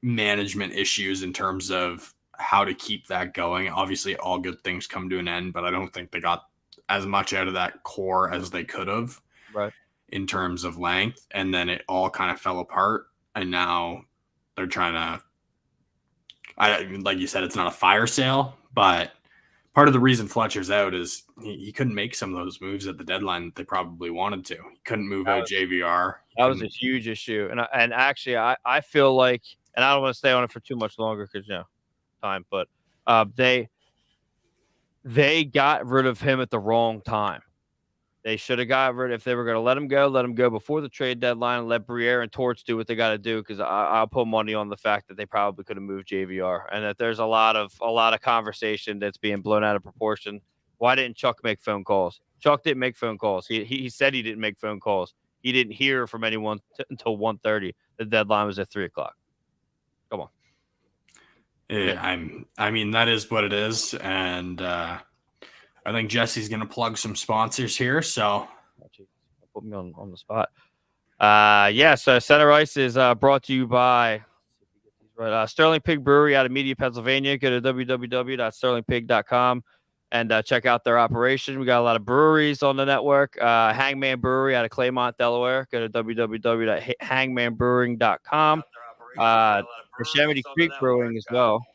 management issues in terms of how to keep that going. Obviously, all good things come to an end, but I don't think they got as much out of that core as they could have, right, in terms of length. And then it all kind of fell apart. And now they're trying to, like you said, it's not a fire sale, but part of the reason Fletcher's out is he couldn't make some of those moves at the deadline that they probably wanted to. He couldn't move out JVR. That was a huge issue. And actually, I feel like, and I don't want to stay on it for too much longer because, time, but they got rid of him at the wrong time. They should have got rid. If they were going to let him go before the trade deadline and let Briere and Torts do what they got to do. Because I'll put money on the fact that they probably could have moved JVR, and that there's a lot of conversation that's being blown out of proportion. Why didn't Chuck make phone calls? Chuck didn't make phone calls. He said he didn't make phone calls. He didn't hear from anyone until 1:30. The deadline was at 3:00. Come on. Yeah, I mean, that is what it is, and I think Jesse's going to plug some sponsors here. So put me on the spot. So Center Ice is brought to you by Sterling Pig Brewery out of Media, Pennsylvania. Go to www.sterlingpig.com and check out their operation. We got a lot of breweries on the network. Hangman Brewery out of Claymont, Delaware. Go to www.hangmanbrewing.com. Neshaminy Creek Brewing as well.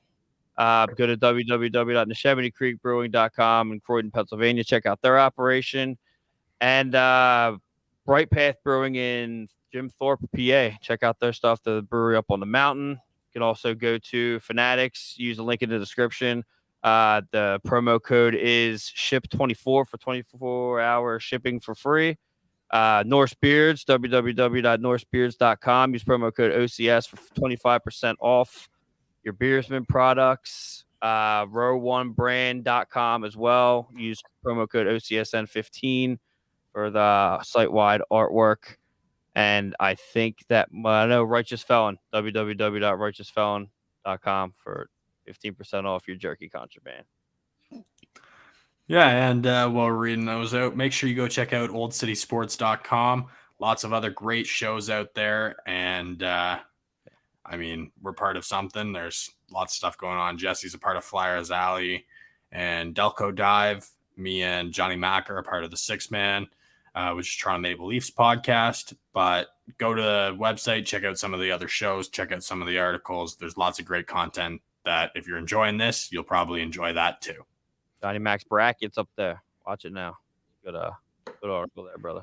Go to www.neshaminycreekbrewing.com in Croydon, Pennsylvania. Check out their operation. And Bright Path Brewing in Jim Thorpe, PA. Check out their stuff, the brewery up on the mountain. You can also go to Fanatics. Use the link in the description. The promo code is SHIP24 for 24-hour shipping for free. Norse Beards, www.norsebeards.com. Use promo code OCS for 25% off your Beersman products. row1brand.com as well. Use promo code OCSN15 for the site-wide artwork. And I think that I know Righteous Felon, www.righteousfelon.com for 15% off your jerky contraband. Yeah, and while we're reading those out, make sure you go check out oldcitysports.com. Lots of other great shows out there. And I mean, we're part of something. There's lots of stuff going on. Jesse's a part of Flyers Alley and Delco Dive. Me and Jonny Mac are a part of the Six Man, which is Toronto Maple Leafs podcast. But go to the website, check out some of the other shows, check out some of the articles. There's lots of great content that if you're enjoying this, you'll probably enjoy that too. Jonny Mac's brackets up there. Watch it now. Good article there, brother.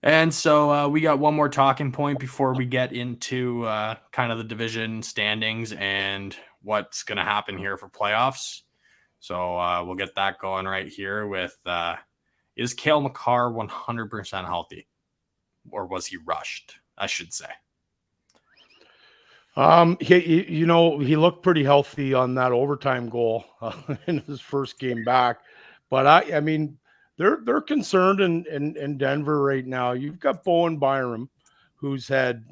And so we got one more talking point before we get into kind of the division standings and what's going to happen here for playoffs. So we'll get that going right here with is Cale Makar 100% healthy, or was he rushed, I should say? He looked pretty healthy on that overtime goal in his first game back, but I mean, they're concerned in Denver right now. You've got Bowen Byram, who's had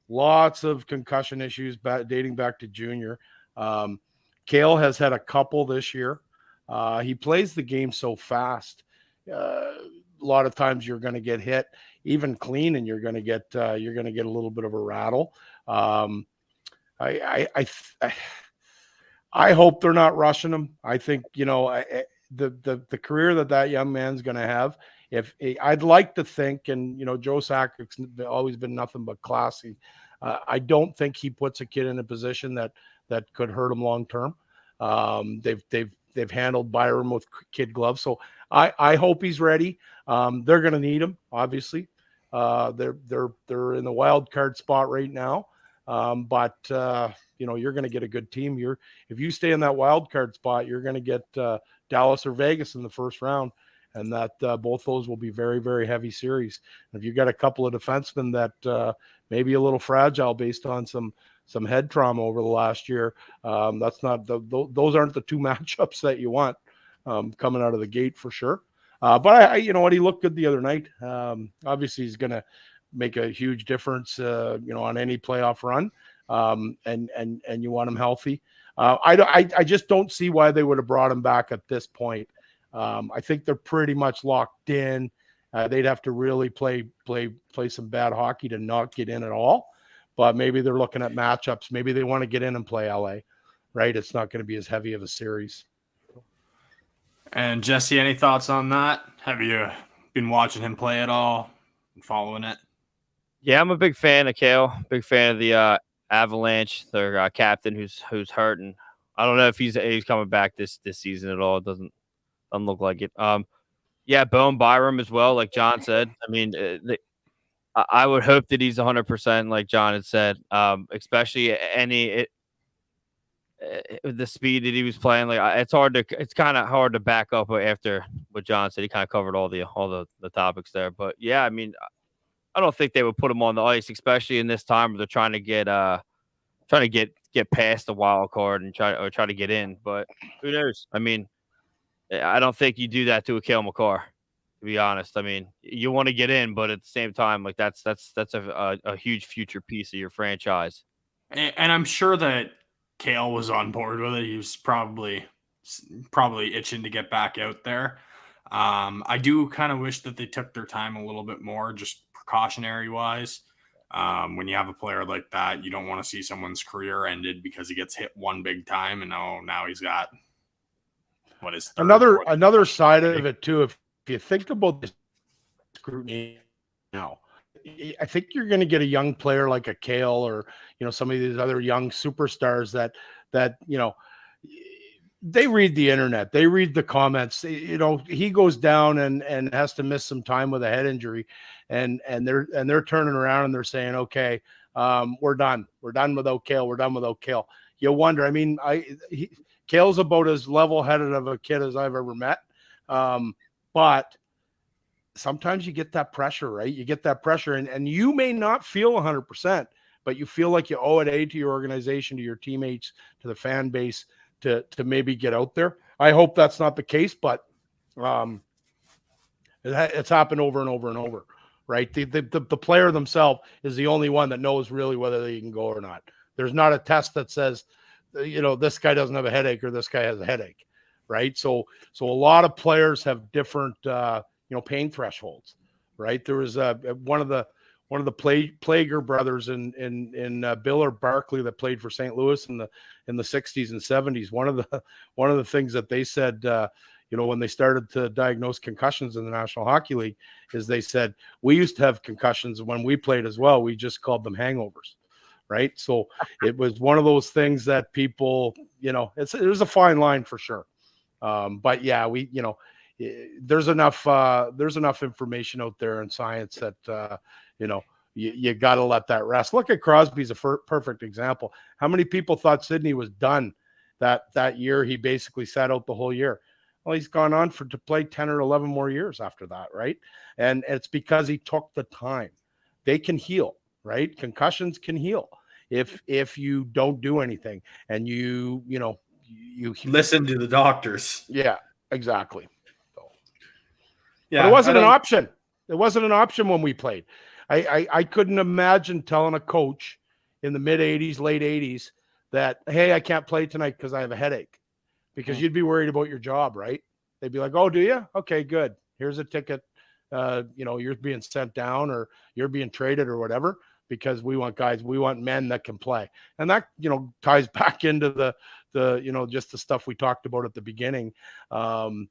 lots of concussion issues dating back to junior. Cale has had a couple this year. He plays the game so fast. A lot of times you're going to get hit, even clean, and you're going to get a little bit of a rattle. I hope they're not rushing him. I think the career that young man's going to have. If I'd like to think, and Joe Sakic's always been nothing but classy. I don't think he puts a kid in a position that could hurt him long term. They've handled Byram with kid gloves, so I hope he's ready. They're going to need him, obviously. They're in the wild card spot right now, but you're going to get a good team. If you stay in that wild card spot, you're going to get Dallas or Vegas in the first round, and that both those will be very, very heavy series. And if you've got a couple of defensemen that maybe a little fragile based on some head trauma over the last year, those aren't the two matchups that you want coming out of the gate for sure. But he looked good the other night. Obviously, he's going to make a huge difference, on any playoff run. And you want him healthy. I just don't see why they would have brought him back at this point. I think they're pretty much locked in. They'd have to really play some bad hockey to not get in at all. But maybe they're looking at matchups. Maybe they want to get in and play LA, right? It's not going to be as heavy of a series. And Jesse, any thoughts on that? Have you been watching him play at all and following it? Yeah, I'm a big fan of Cale. Big fan of the Avalanche, their captain who's hurt, and I don't know if he's coming back this season at all. It doesn't look like it. Yeah, Bowen Byram as well, like John said. I mean, I would hope that he's 100%, like John had said. Especially the speed that he was playing, like it's kind of hard to back up after what John said. He kind of covered all the topics there, but yeah, I mean, I don't think they would put him on the ice, especially in this time where they're trying to get past the wild card and try to get in. But who knows? I mean, I don't think you do that to a Cale Makar, to be honest. I mean, you want to get in, but at the same time, like that's a huge future piece of your franchise. And I'm sure that Cale was on board with it. He was probably itching to get back out there. I do kind of wish that they took their time a little bit more, just precautionary wise. When you have a player like that, you don't want to see someone's career ended because he gets hit one big time and now he's got what is another side of it too. If you think about this scrutiny now, I think you're going to get a young player like a Cale or some of these other young superstars that they read the internet, they read the comments. He goes down and has to miss some time with a head injury, and they're turning around and they're saying, okay, we're done without Cale. We're done without Cale. You wonder. I mean, Cale's about as level-headed of a kid as I've ever met, but sometimes you get that pressure, right? You get that pressure, and you may not feel 100%, but you feel like you owe it to your organization, to your teammates, to the fan base to maybe get out there. I hope that's not the case, but it's happened over and over and over, right? The player themselves is the only one that knows really whether they can go or not. There's not a test that says, this guy doesn't have a headache or this guy has a headache, right? So a lot of players have different, pain thresholds, right? There was one of the Plager brothers in Bill or Barkley that played for St. Louis in the 60s and 70s. One of the things that they said, when they started to diagnose concussions in the National Hockey League, is they said, we used to have concussions when we played as well. We just called them hangovers, right? So it was one of those things that people, it was a fine line for sure. But yeah, there's enough information out there in science that, you got to let that rest. Look at Crosby's a perfect example. How many people thought Sidney was done that year? He basically sat out the whole year. Well, he's gone on to play 10 or 11 more years after that, right? And it's because he took the time. They can heal, right? Concussions can heal if you don't do anything and you listen to the doctors. Yeah, exactly. So, yeah, but it wasn't an option. It wasn't an option when we played. I couldn't imagine telling a coach in the mid 80s, late 80s that, hey, I can't play tonight because I have a headache. Because you'd be worried about your job, right? They'd be like, oh, do you? Okay, good. Here's a ticket. You're being sent down or you're being traded or whatever, because we want men that can play. And that, ties back into the just the stuff we talked about at the beginning. The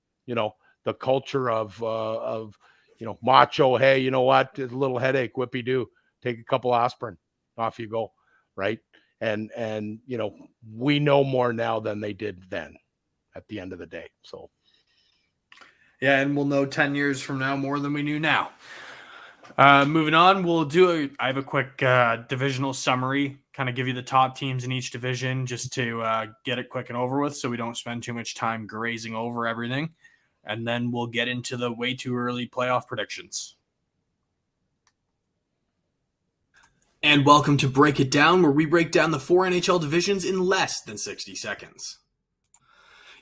culture of macho. Hey, you know what? There's a little headache. Whippy do. Take a couple aspirin. Off you go. Right. And we know more now than they did then at the end of the day. So. Yeah. And we'll know 10 years from now more than we knew now. Moving on, I have a quick divisional summary, kind of give you the top teams in each division just to get it quick and over with so we don't spend too much time grazing over everything. And then we'll get into the way too early playoff predictions. And welcome to Break It Down, where we break down the 4 NHL divisions in less than 60 seconds.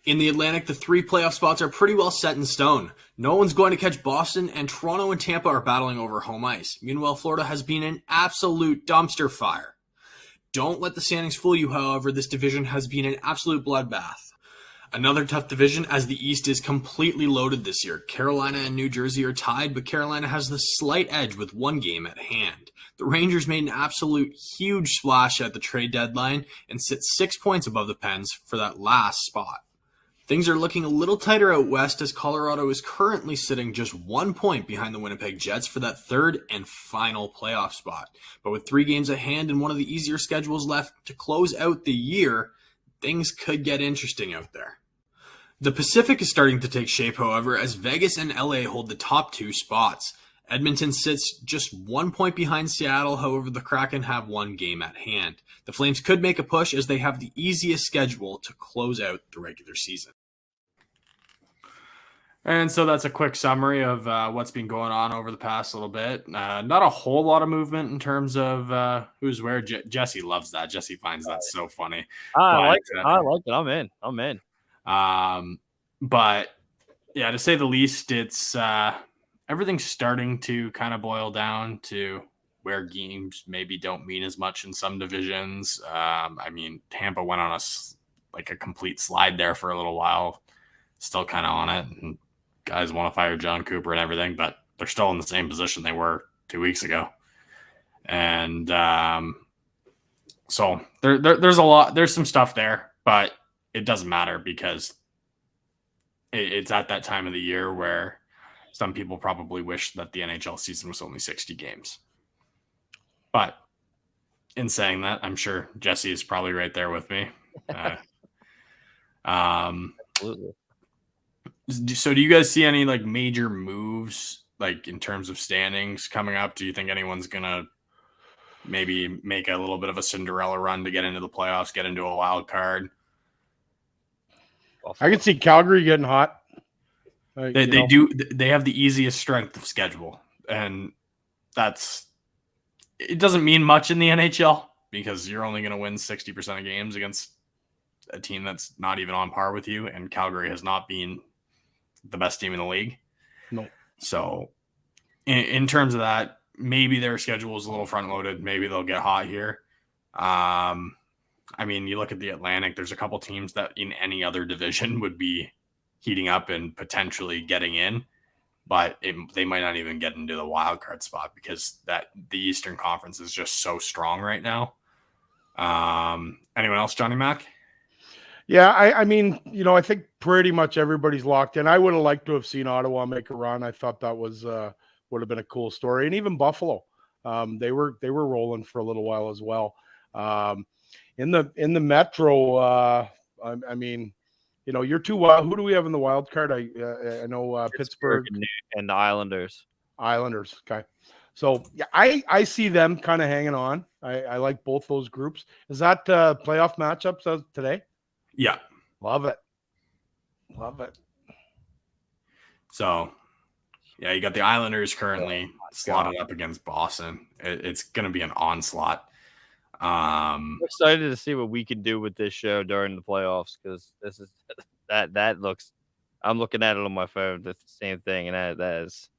In the Atlantic, the 3 playoff spots are pretty well set in stone. No one's going to catch Boston, and Toronto and Tampa are battling over home ice. Meanwhile, Florida has been an absolute dumpster fire. Don't let the standings fool you, however. This division has been an absolute bloodbath. Another tough division, as the East is completely loaded this year. Carolina and New Jersey are tied, but Carolina has the slight edge with 1 game at hand. The Rangers made an absolute huge splash at the trade deadline and sit 6 points above the Pens for that last spot. Things are looking a little tighter out west, as Colorado is currently sitting just 1 point behind the Winnipeg Jets for that 3rd and final playoff spot. But with 3 games at hand and one of the easier schedules left to close out the year, things could get interesting out there. The Pacific is starting to take shape, however, as Vegas and LA hold the top 2 spots. Edmonton sits just 1 point behind Seattle, however the Kraken have 1 game at hand. The Flames could make a push as they have the easiest schedule to close out the regular season. And so that's a quick summary of what's been going on over the past little bit. Not a whole lot of movement in terms of who's where. Jesse loves that. Jesse finds that so funny. I like it. I'm in. But yeah, to say the least, it's everything's starting to kind of boil down to where games maybe don't mean as much in some divisions. Tampa went on a complete slide there for a little while, still kind of on it. And guys want to fire John Cooper and everything, but they're still in the same position they were 2 weeks ago. And so there's some stuff there, but it doesn't matter because it's at that time of the year where some people probably wish that the NHL season was only 60 games. But in saying that, I'm sure Jesse is probably right there with me. Absolutely. So do you guys see any major moves in terms of standings coming up? Do you think anyone's going to maybe make a little bit of a Cinderella run to get into the playoffs, get into a wild card? I can see Calgary getting hot. They have the easiest strength of schedule, and it doesn't mean much in the NHL because you're only going to win 60% of games against a team that's not even on par with you, and Calgary has not been the best team in the league. No. So in terms of that, maybe their schedule is a little front loaded. Maybe they'll get hot here. I mean, you look at the Atlantic, there's a couple teams that in any other division would be heating up and potentially getting in, but they might not even get into the wild card spot because the Eastern Conference is just so strong right now. Anyone else, Jonny Mac? Yeah, I mean, I think pretty much everybody's locked in. I would have liked to have seen Ottawa make a run. I thought that was would have been a cool story, and even Buffalo. They were rolling for a little while as well. In the Metro, I mean, you're too wild. Who do we have in the wild card? I know Pittsburgh and the Islanders. Islanders. Okay. So yeah, I see them kind of hanging on. I like both those groups. Is that playoff matchups today? Yeah. Love it. So yeah, you got the Islanders currently slotted up against Boston. It's going to be an onslaught. I'm excited to see what we can do with this show during the playoffs because this is that looks. I'm looking at it on my phone. That's the same thing, and that is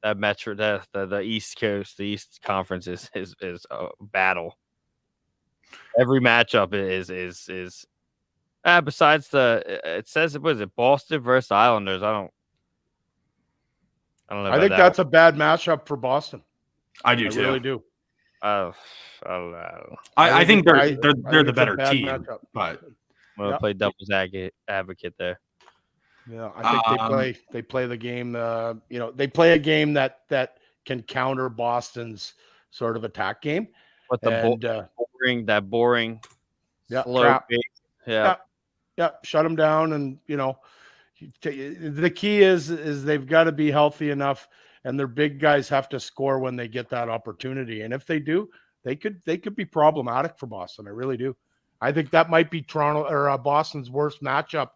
that Metro, the East Coast, the East Conference is a battle. Every matchup is. Besides it says was it Boston versus Islanders? I don't know. I think that's a bad matchup for Boston. I do too. I really do. I don't know. I think they're the better team, matchup. But we'll play devil's advocate there. Yeah, I think they play the game. They play a game that can counter Boston's sort of attack game. But boring, slow pace. Yeah, shut them down, and the key is they've got to be healthy enough, and their big guys have to score when they get that opportunity. And if they do, they could be problematic for Boston. I really do. I think that might be Toronto or Boston's worst matchup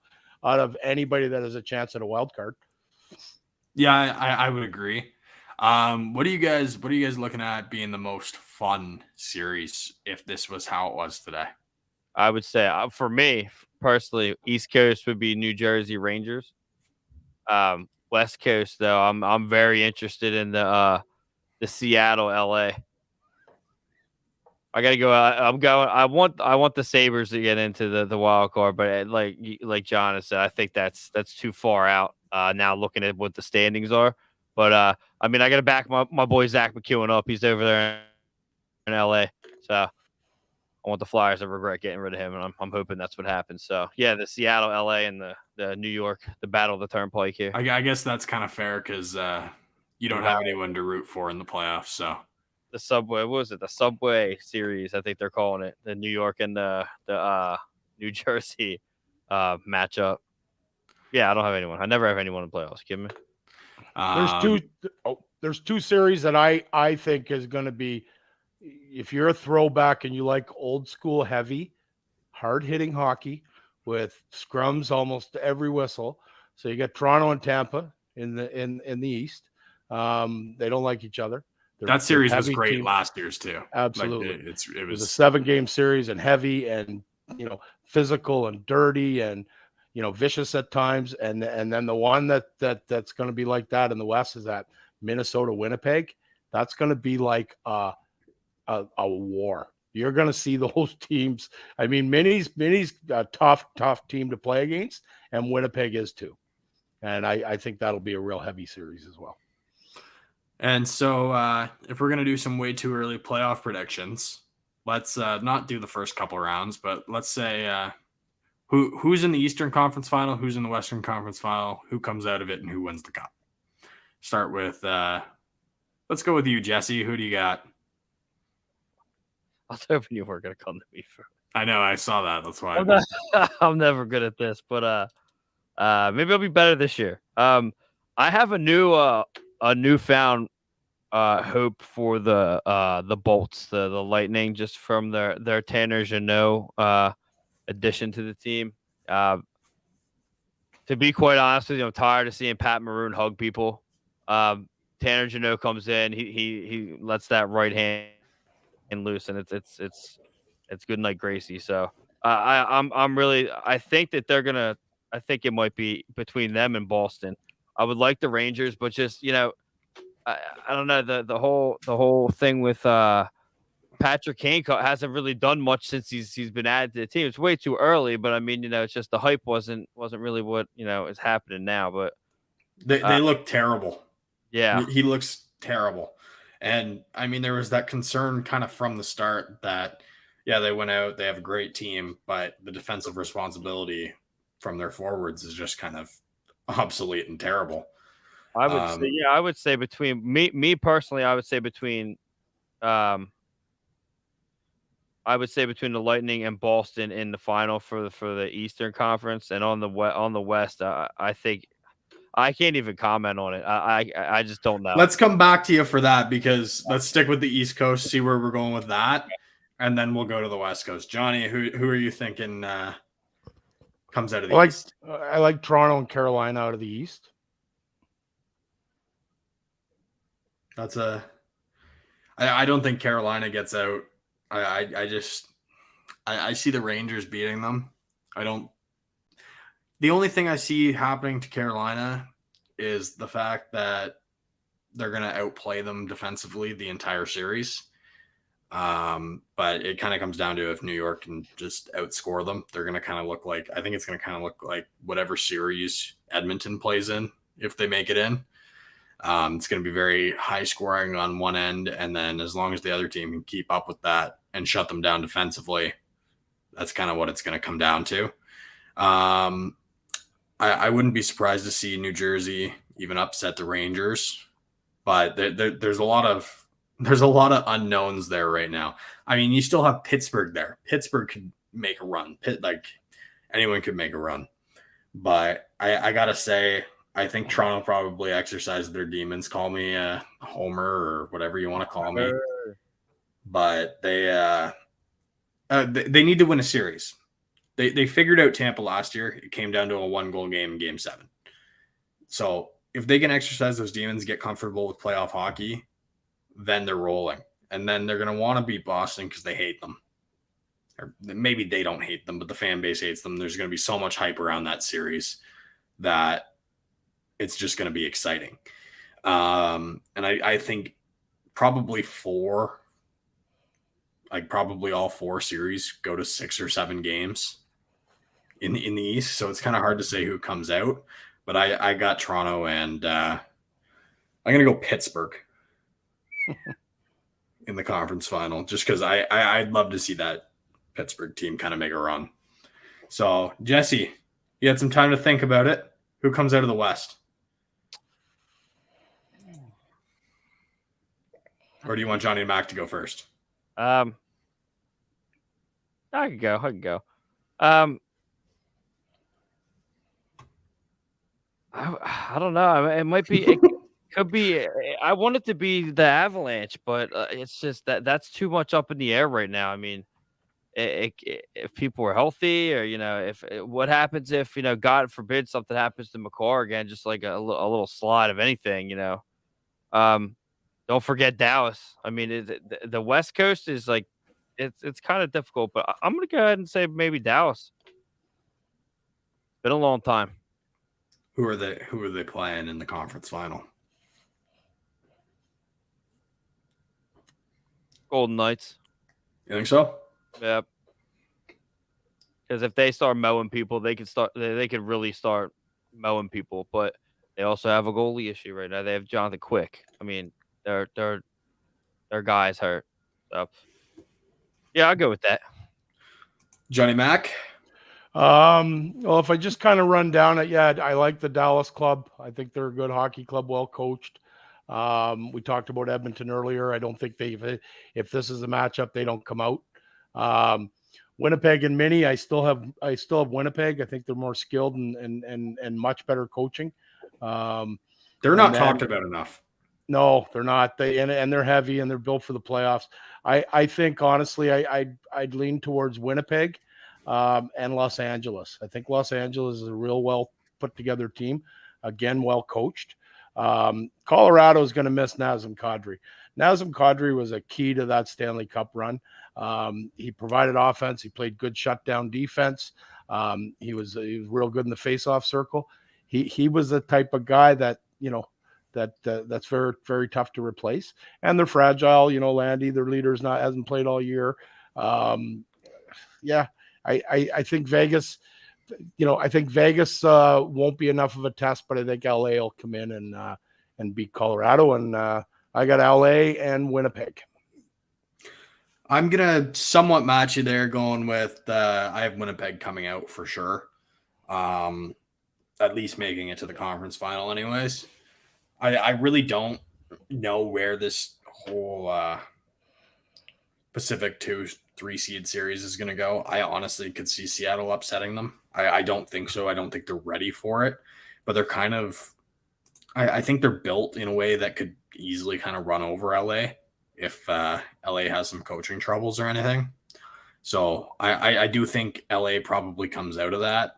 out of anybody that has a chance at a wild card. Yeah, I would agree. What are you guys looking at being the most fun series if this was how it was today? I would say for me personally, East Coast would be New Jersey Rangers. West Coast though, I'm very interested in the Seattle LA. I gotta go. I'm going. I want the Sabres to get into the wild card, but like John has said, I think that's too far out. Now looking at what the standings are, but I mean, I gotta back my boy Zach McEwen up. He's over there in LA, so I want the Flyers to regret getting rid of him, and I'm hoping that's what happens. So yeah, the Seattle, LA, and the New York, the battle of the turnpike here. I guess that's kind of fair because you don't have anyone to root for in the playoffs, so. The Subway, what was it? The Subway series, I think they're calling it. The New York and the New Jersey matchup. Yeah, I don't have anyone. I never have anyone in playoffs. Give me. There's two series that I think is going to be, if you're a throwback and you like old school heavy, hard hitting hockey with scrums almost every whistle. So you got Toronto and Tampa in the East. They don't like each other. That series was great last year's too. Absolutely. It was a 7-game series and heavy and, physical and dirty and, vicious at times. And then the one that's going to be like that in the West is that Minnesota Winnipeg. That's going to be like a war. You're going to see those teams. I mean, Minnie's a tough team to play against, and Winnipeg is too. And I think that'll be a real heavy series as well. And so if we're going to do some way too early playoff predictions, let's not do the first couple rounds, but let's say who's in the Eastern Conference Final, who's in the Western Conference Final, who comes out of it, and who wins the cup. Start with, let's go with you, Jesse. Who do you got? I was hoping you weren't going to come to me first. I know, I saw that. That's why. I'm never good at this, but maybe I'll be better this year. I have a newfound hope for the Bolts, the Lightning, just from their Tanner Jeannot addition to the team. To be quite honest with you, I'm tired of seeing Pat Maroon hug people. Tanner Jeannot comes in, he lets that right hand loose, and it's good night Gracie. So I'm really, I think that I think it might be between them and Boston. I would like the Rangers, but just I don't know, the whole thing with Patrick Kane hasn't really done much since he's been added to the team. It's way too early, but I mean, it's just the hype wasn't really what is happening now. But they look terrible. Yeah, he looks terrible, and I mean, there was that concern kind of from the start that they went out, they have a great team, but the defensive responsibility from their forwards is just kind of obsolete and terrible. I would say between me personally, I would say between the Lightning and Boston in the final for the Eastern Conference, and on the West, I think I can't even comment on it. I just don't know. Let's come back to you for that, because let's stick with the East Coast, see where we're going with that, and then we'll go to the West Coast. Johnny, who are you thinking comes out of the East? I like Toronto and Carolina out of the East. I don't think Carolina gets out. I see the Rangers beating them. The only thing I see happening to Carolina is the fact that they're going to outplay them defensively the entire series. But it kind of comes down to if New York can just outscore them, they're going to kind of look like, I think it's going to kind of look like whatever series Edmonton plays in, if they make it in. It's going to be very high scoring on one end, and then as long as the other team can keep up with that and shut them down defensively, that's kind of what it's going to come down to. I wouldn't be surprised to see New Jersey even upset the Rangers, but there's a lot of unknowns there right now. I mean, you still have Pittsburgh there. Pittsburgh could make a run. Anyone could make a run, but I gotta say, I think Toronto probably exercised their demons. Call me a homer or whatever you want to call me, but they need to win a series. They figured out Tampa last year. It came down to a 1-goal game in Game 7. So if they can exercise those demons, get comfortable with playoff hockey, then they're rolling. And then they're going to want to beat Boston because they hate them. Or maybe they don't hate them, but the fan base hates them. There's going to be so much hype around that series that it's just going to be exciting. And I think probably all 4 series go to 6 or 7 games in the East. So it's kind of hard to say who comes out, but I got Toronto, and I'm going to go Pittsburgh in the conference final, just because I'd love to see that Pittsburgh team kind of make a run. So Jesse, you had some time to think about it. Who comes out of the West? Or do you want Jonny Mac to go first? I can go. I don't know. It might be. It could be. I want it to be the Avalanche, but it's just that's too much up in the air right now. I mean, if people are healthy, or if what happens if God forbid something happens to McCarr again, just like a little slide of anything, Don't forget Dallas. I mean, the West Coast is like, it's kind of difficult, but I'm going to go ahead and say maybe Dallas. Been a long time. Who are they playing in the conference final? Golden Knights. You think so? Yep. Because if they start mowing people, they could really start mowing people. But they also have a goalie issue right now. They have Jonathan Quick. I mean, their guys hurt. So yeah, I'll go with that. Jonny Mac. Well, if I just kind of run down it, I like the Dallas club. I think they're a good hockey club, well coached. We talked about Edmonton earlier. I don't think if this is a matchup, they don't come out. Winnipeg and Mini, I still have Winnipeg. I think they're more skilled and much better coaching. They're not talked about enough. No, they're not. And they're heavy, and they're built for the playoffs. I think honestly, I'd lean towards Winnipeg and Los Angeles. I think Los Angeles is a real well put together team, again well coached. Colorado is going to miss Nazem Kadri. Nazem Kadri was a key to that Stanley Cup run. He provided offense. He played good shutdown defense. He was real good in the faceoff circle. He was the type of guy that, that's very, very tough to replace. And they're fragile. Landy, their leader, hasn't played all year. I think Vegas, won't be enough of a test, but I think LA will come in and beat Colorado. And I got LA and Winnipeg. I'm going to somewhat match you there, going with I have Winnipeg coming out for sure. At least making it to the conference final anyways. I really don't know where this whole Pacific 2-3 seed series is going to go. I honestly could see Seattle upsetting them. I don't think so. I don't think they're ready for it, but they're kind of, I think they're built in a way that could easily kind of run over LA if LA has some coaching troubles or anything. So I do think LA probably comes out of that.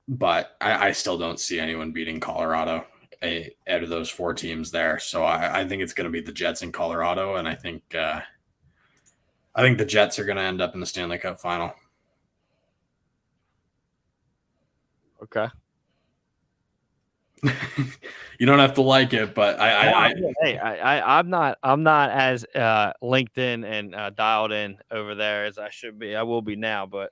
But I still don't see anyone beating Colorado out of those 4 teams there. So I think it's going to be the Jets in Colorado, and I think the Jets are going to end up in the Stanley Cup final. Okay. You don't have to like it, but I'm not as linked in and dialed in over there as I should be. I will be now, but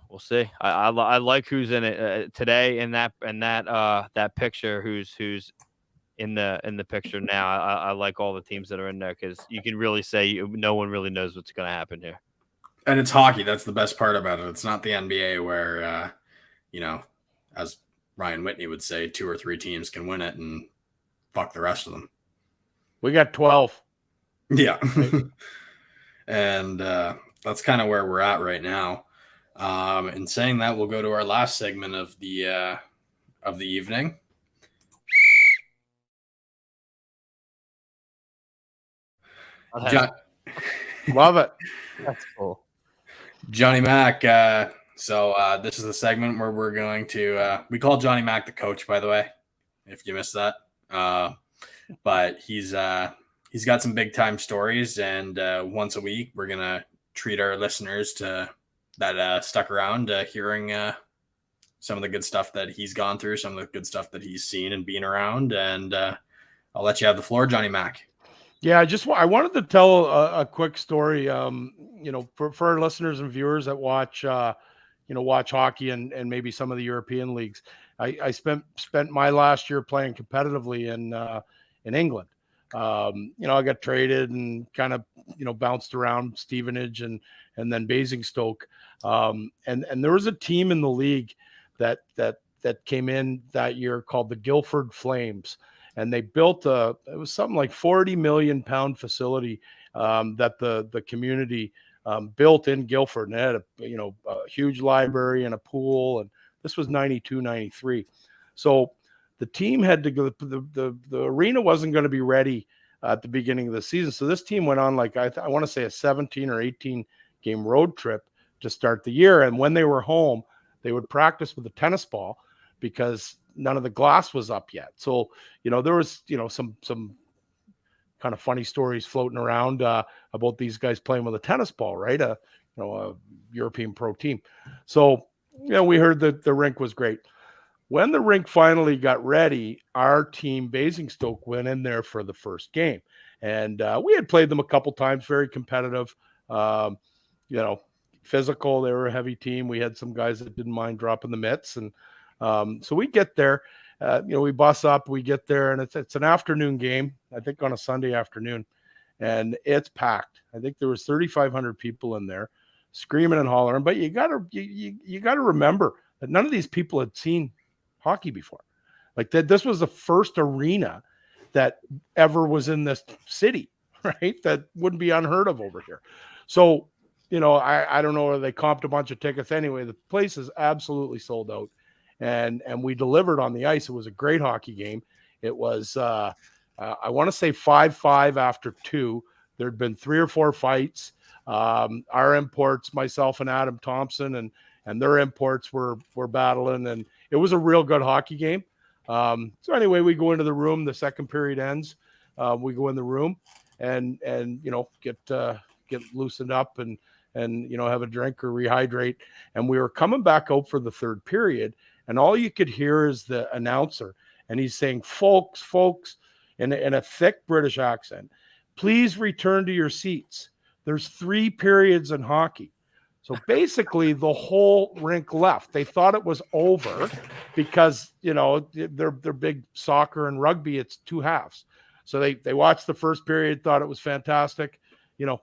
we'll see. I like who's in it today in that picture. Who's in the picture now. I like all the teams that are in there because you can really say no one really knows what's going to happen here. And it's hockey. That's the best part about it. It's not the NBA where as Ryan Whitney would say, 2 or 3 teams can win it and fuck the rest of them. We got 12. Yeah. And that's kind of where we're at right now. And saying that, we'll go to our last segment of the evening. Love it. That's cool. Jonny Mac. So this is the segment where we're going to we call Jonny Mac the coach, by the way, if you missed that. But he's got some big time stories, and once a week we're gonna treat our listeners that stuck around hearing some of the good stuff that he's gone through, some of the good stuff that he's seen and been around. And I'll let you have the floor, Jonny Mac. Yeah, I wanted to tell a quick story. For our listeners and viewers that watch hockey and maybe some of the European leagues. I spent my last year playing competitively in England. I got traded and kind of bounced around Stevenage and then Basingstoke. And there was a team in the league that came in that year called the Guildford Flames. And they built it was something like 40 million pound facility that the community built in Guildford. And it had a huge library and a pool. And this was 92, 93. So the team had to go, the arena wasn't going to be ready at the beginning of the season. So this team went on I want to say a 17 or 18 game road trip to start the year. And when they were home, they would practice with a tennis ball because none of the glass was up yet. So, there was, some kind of funny stories floating around about these guys playing with a tennis ball, right? A European pro team. So, we heard that the rink was great. When the rink finally got ready, our team, Basingstoke, went in there for the first game. And we had played them a couple times, very competitive, physical. They were a heavy team. We had some guys that didn't mind dropping the mitts. And so we get there, we bus up, we get there, and it's an afternoon game, I think on a Sunday afternoon, and it's packed. I think there was 3,500 people in there screaming and hollering, but you gotta remember that none of these people had seen hockey before. Like that, this was the first arena that ever was in this city, right? That wouldn't be unheard of over here. So, I don't know, they comped a bunch of tickets anyway. The place is absolutely sold out. And we delivered on the ice. It was a great hockey game. It was, I want to say 5-5 after 2. There'd been 3 or 4 fights. Our imports, myself and Adam Thompson and their imports were battling, and it was a real good hockey game. So anyway, we go into the room. The second period ends. We go in the room and get loosened up and have a drink or rehydrate. And we were coming back out for the third period, and all you could hear is the announcer, and he's saying, folks, in a thick British accent, please return to your seats. There's 3 periods in hockey. So basically the whole rink left. They thought it was over because, they're big soccer and rugby. It's 2 halves. So they watched the first period, thought it was fantastic.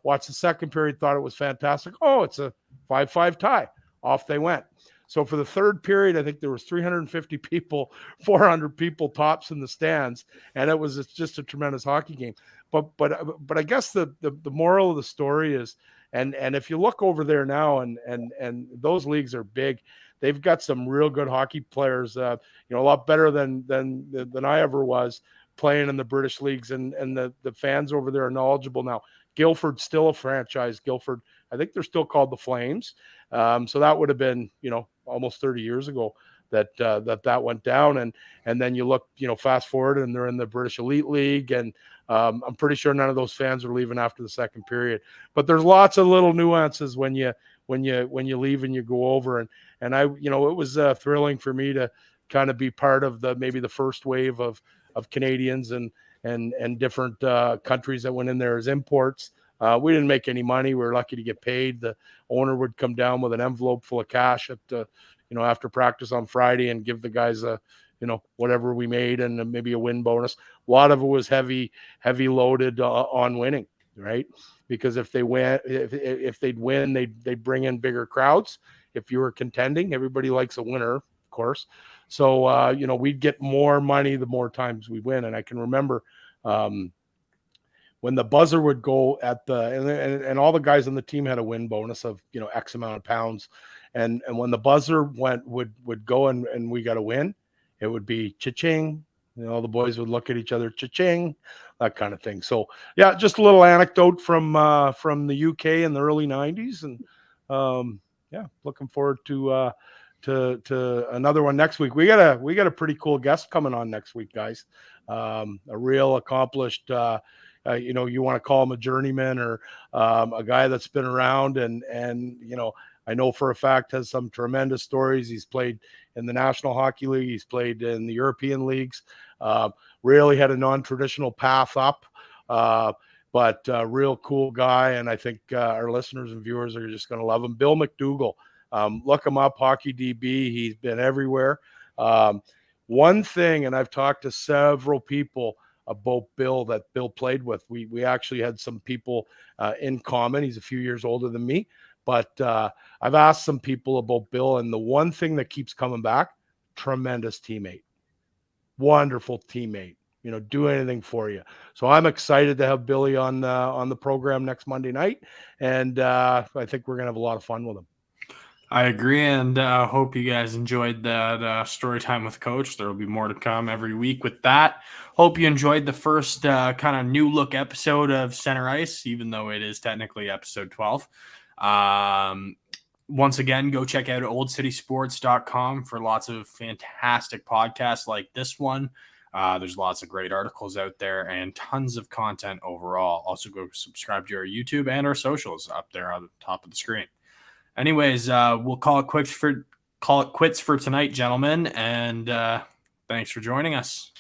Watched the second period, thought it was fantastic. Oh, it's a 5-5 tie. Off they went. So for the third period, I think there was 350 people, 400 people tops in the stands, and it's just a tremendous hockey game. But I guess the moral of the story is, and if you look over there now, and those leagues are big, they've got some real good hockey players. A lot better than I ever was playing in the British leagues, and the fans over there are knowledgeable now. Guildford's still a franchise. Guildford, I think they're still called the Flames. So that would have been, almost 30 years ago that went down. And then you look, fast forward, and they're in the British Elite League. And I'm pretty sure none of those fans are leaving after the second period. But there's lots of little nuances when you leave and you go over. And I, it was thrilling for me to kind of be part of maybe the first wave of Canadians and different countries that went in there as imports. We didn't make any money. We were lucky to get paid. The owner would come down with an envelope full of cash after practice on Friday and give the guys whatever we made and maybe a win bonus. A lot of it was heavy loaded on winning, right? Because if they'd win, they'd bring in bigger crowds. If you were contending, everybody likes a winner, of course. So, we'd get more money the more times we win. And I can remember when the buzzer would go at and all the guys on the team had a win bonus of, X amount of pounds. And when the buzzer would go and we got a win, it would be cha-ching. The boys would look at each other, cha-ching, that kind of thing. So yeah, just a little anecdote from the UK in the early 90s. And looking forward to another one next week. We got a pretty cool guest coming on next week, guys. A real accomplished, you want to call him a journeyman or a guy that's been around and I know for a fact has some tremendous stories. He's played in the National Hockey League. He's played in the European leagues. Really had a non-traditional path up, but real cool guy. And I think our listeners and viewers are just going to love him. Bill McDougall. Look him up, Hockey DB. He's been everywhere. One thing, and I've talked to several people about Bill that Bill played with. We actually had some people in common. He's a few years older than me, but I've asked some people about Bill, and the one thing that keeps coming back, tremendous teammate, wonderful teammate. Do anything for you. So I'm excited to have Billy on the program next Monday night, and I think we're gonna have a lot of fun with him. I agree, and hope you guys enjoyed that story time with Coach. There will be more to come every week with that. Hope you enjoyed the first kind of new look episode of Center Ice, even though it is technically episode 12. Once again, go check out oldcitysports.com for lots of fantastic podcasts like this one. There's lots of great articles out there and tons of content overall. Also, go subscribe to our YouTube and our socials up there on the top of the screen. Anyways, we'll call it quits for tonight, gentlemen, and thanks for joining us.